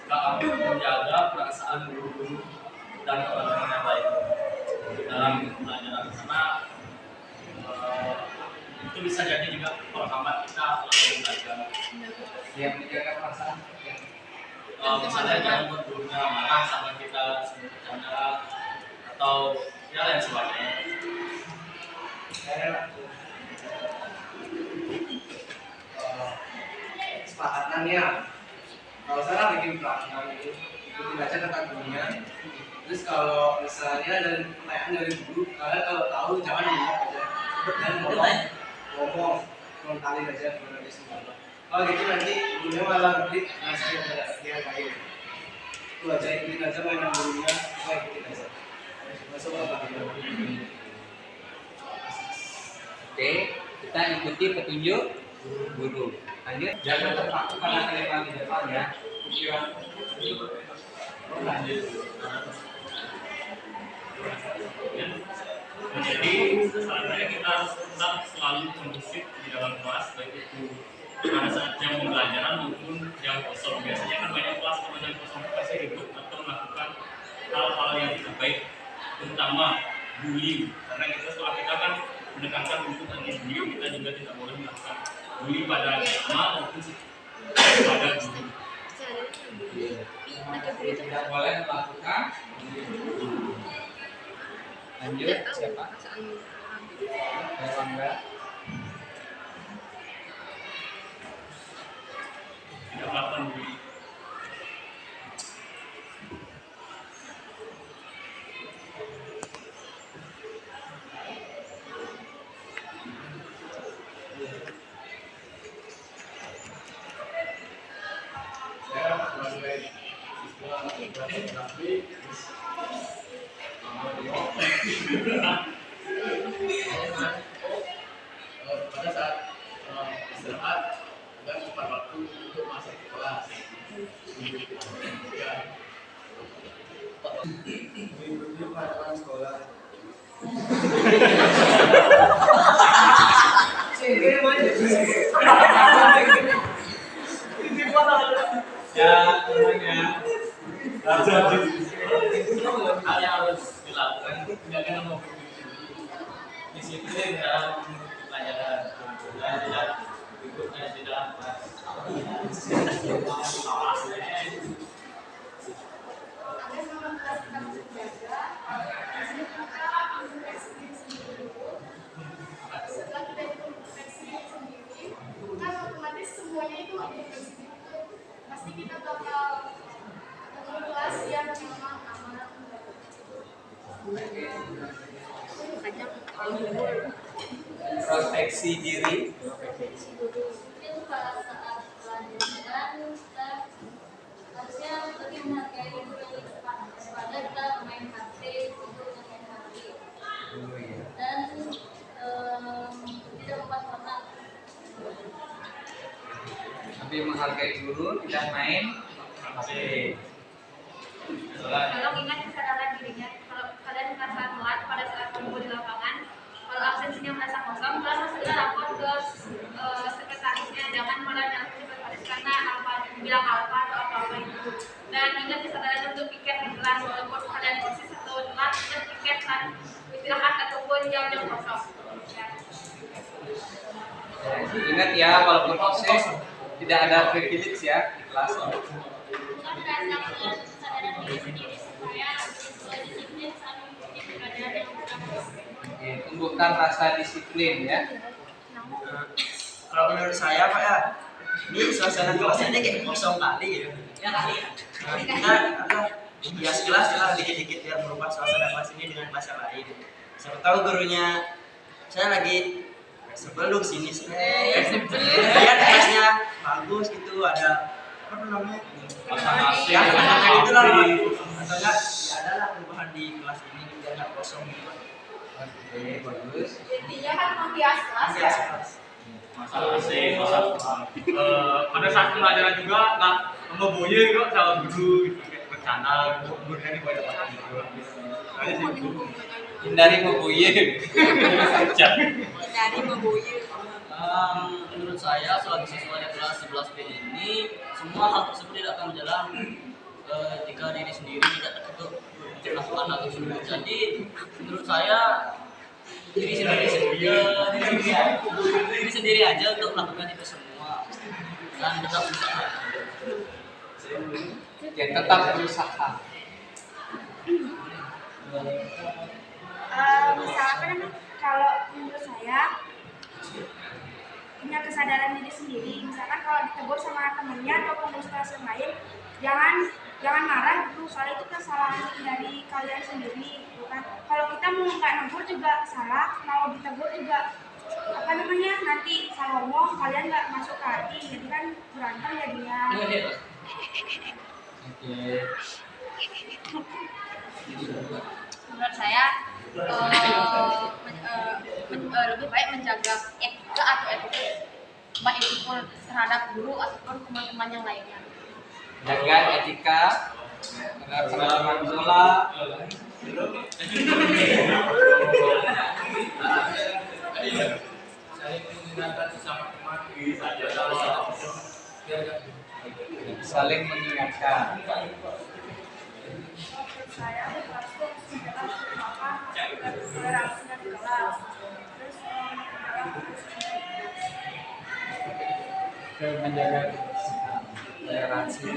S11: Selanjutnya menjaga perasaan guru-guru dan teman-teman yang lain dalam pelajaran karena itu bisa jadi juga penghambat kita dalam belajar.
S4: Yang menjaga perasaan.
S11: Misalnya jangan buat gurunya marah sama kita bercanda atau ya lain sebagainya.
S12: Kesepakatannya kalau saya bikin pelatihan itu ikutin aja kata gurunya. Terus kalau misalnya ada pertanyaan dari guru, kalian kalau tahu jangan dijawab aja dan ngomong frontalin aja kepada semua. Kalau gitu nanti gurunya malah klik ngasih dia kayak itu aja, ikutin aja mainan gurunya, saya ikutin aja. Masuk apa?
S4: Oke, kita ikuti petunjuk guru. Lanjut, jangan terpaku pada telepon di depan ya.
S11: Jadi sebenarnya kita harus tetap selalu kondusif di dalam kelas, baik itu pada saat jam pembelajaran maupun jam kosong. Biasanya kan banyak kelas kalau jam kosong pasti ribut atau melakukan hal-hal yang tidak baik, terutama bullying. Karena kita sekolah kita kan menekankan untuk anti-bullying, kita juga tidak boleh melakukan bullying pada sesama maupun pada guru.
S4: Tidak boleh melakukan. Lanjut, siapa? Erlangga.
S11: Tidak melakukan bullying.
S8: Saya sebagai siswa geografi pada saat istirahat agar cepat waktu untuk masuk ke kelas. Mengikuti pelajaran sekolah.
S11: Ya, temannya hal yang harus dilakukan menjaga nama disiplin dalam pelajaran dan tidak ikutnya di dalam kelas.
S10: Setelah kita introspeksi sendiri, kan otomatis semuanya itu pasti kita bakal ketemu kelas yang memang aman.
S9: Introspeksi diri.
S10: Mungkin pada saat pelajaran kita harusnya lebih menghargai guru yang di depan daripada kita main HP, untuk main HP dan tidak membuat otak.
S4: Tapi menghargai guru, tidak main HP.
S6: Tolong ingat kesadaran dirinya. Kalau kalian merasa telat pada saat kumpul di lapangan, kalau absensinya merasa kosong, kalian harus segera lapor ke sekretarisnya. Jangan malah langsung ke sekretaris karena bilang alfa atau apa itu. Dan ingat kesadaran untuk piket di kelas, walaupun kalian persis atau telat, ingat piket dan istirahat ataupun jam-jam kosong. Ya.
S4: Ingat ya, walaupun proses tidak ada privilege ya di kelas. Oke, tumbuhkan rasa disiplin ya.
S9: Kalau menurut saya Pak ya, ini suasana kelasnya kayak kosong kali gitu. Ya kali ya. Kita hias kelas lah dikit-dikit biar merubah suasana kelas ini dengan kelas yang lain. Siapa tahu gurunya saya lagi sebelum sini sih. Lihat kelasnya bagus gitu, ada apa namanya? Ya, gitu lah. Atau enggak ya ada lah perubahan di kelas ini biar enggak kosong gitu.
S4: Oke, bagus.
S10: Intinya kan menghias kelas ya.
S11: Masalah AC, masalah pada saat pelajaran juga nggak memboye kok sama guru gitu, kayak bercanda gurunya ini banyak banget gitu.
S4: Hindari membuye.
S10: Dari memboye.
S9: Menurut saya selagi siswa di kelas 11B ini semua hal tersebut tidak akan berjalan jika diri sendiri tidak tertutup melakukan hal tersebut. Jadi menurut saya diri sendiri aja untuk melakukan itu semua dan tetap berusaha.
S4: Ya, tetap berusaha.
S6: Misalkan kalau menurut saya punya kesadaran diri sendiri. Misalkan kalau ditegur sama temennya atau pengurus kelas yang lain, jangan marah gitu. Soalnya itu kesalahan dari kalian sendiri, bukan. Kalau kita mau nggak negur juga salah, mau ditegur juga apa namanya nanti salah ngomong, kalian nggak masuk ke hati, jadi kan berantem jadinya.
S10: Menurut saya lebih baik menjaga etika atau etis baik itu terhadap guru ataupun teman-teman yang lainnya.
S4: Jaga etika agar teman-teman sekolah.
S11: Saya menggunakan sama mati saja.
S6: toleransinya di kelas, terus
S4: menjaga toleransi.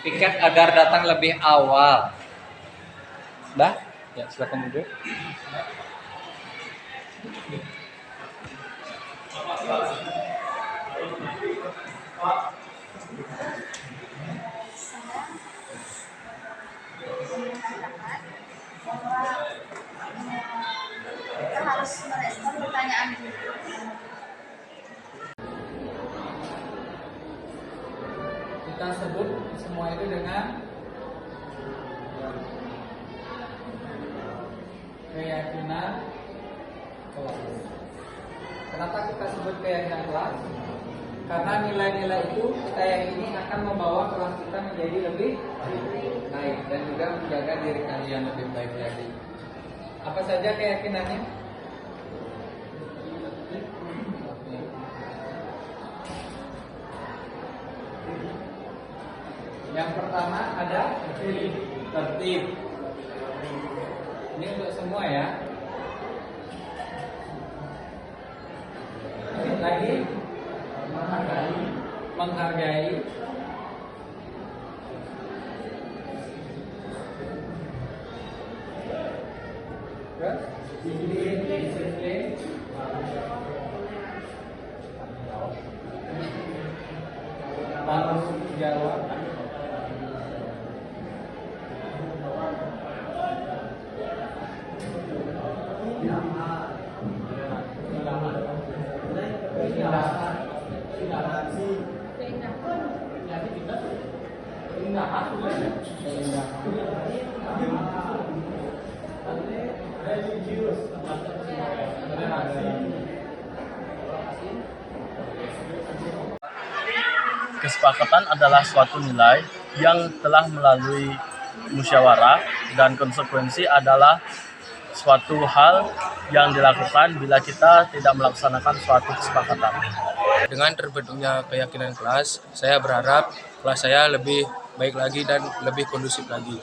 S4: Piket agar datang lebih awal. Dah? Ya, silakan duduk.
S6: kita harus merespon pertanyaan dulu.
S4: Kita sebut semua itu dengan keyakinan kelas. Kenapa kita sebut keyakinan kelas? Karena nilai-nilai itu kita yakini akan membawa kelas kita menjadi lebih baik dan juga menjaga diri kalian lebih baik lagi. Apa saja keyakinannya? Yang pertama ada tertib. Ini untuk semua ya. Lagi menghargai. Disiplin. Tanggung jawab.
S13: Kesepakatan adalah suatu nilai yang telah melalui musyawarah dan konsekuensi adalah suatu hal yang dilakukan bila kita tidak melaksanakan suatu kesepakatan.
S14: Dengan terbentuknya keyakinan kelas, saya berharap kelas saya lebih baik lagi dan lebih kondusif lagi.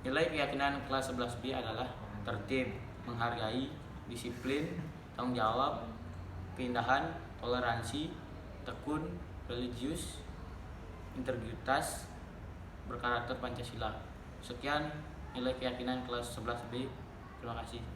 S9: Nilai keyakinan kelas 11B adalah tertib, menghargai, disiplin, tanggung jawab, keindahan, toleransi, tekun, religius, integritas, berkarakter Pancasila. Sekian nilai keyakinan kelas 11B. Terima kasih.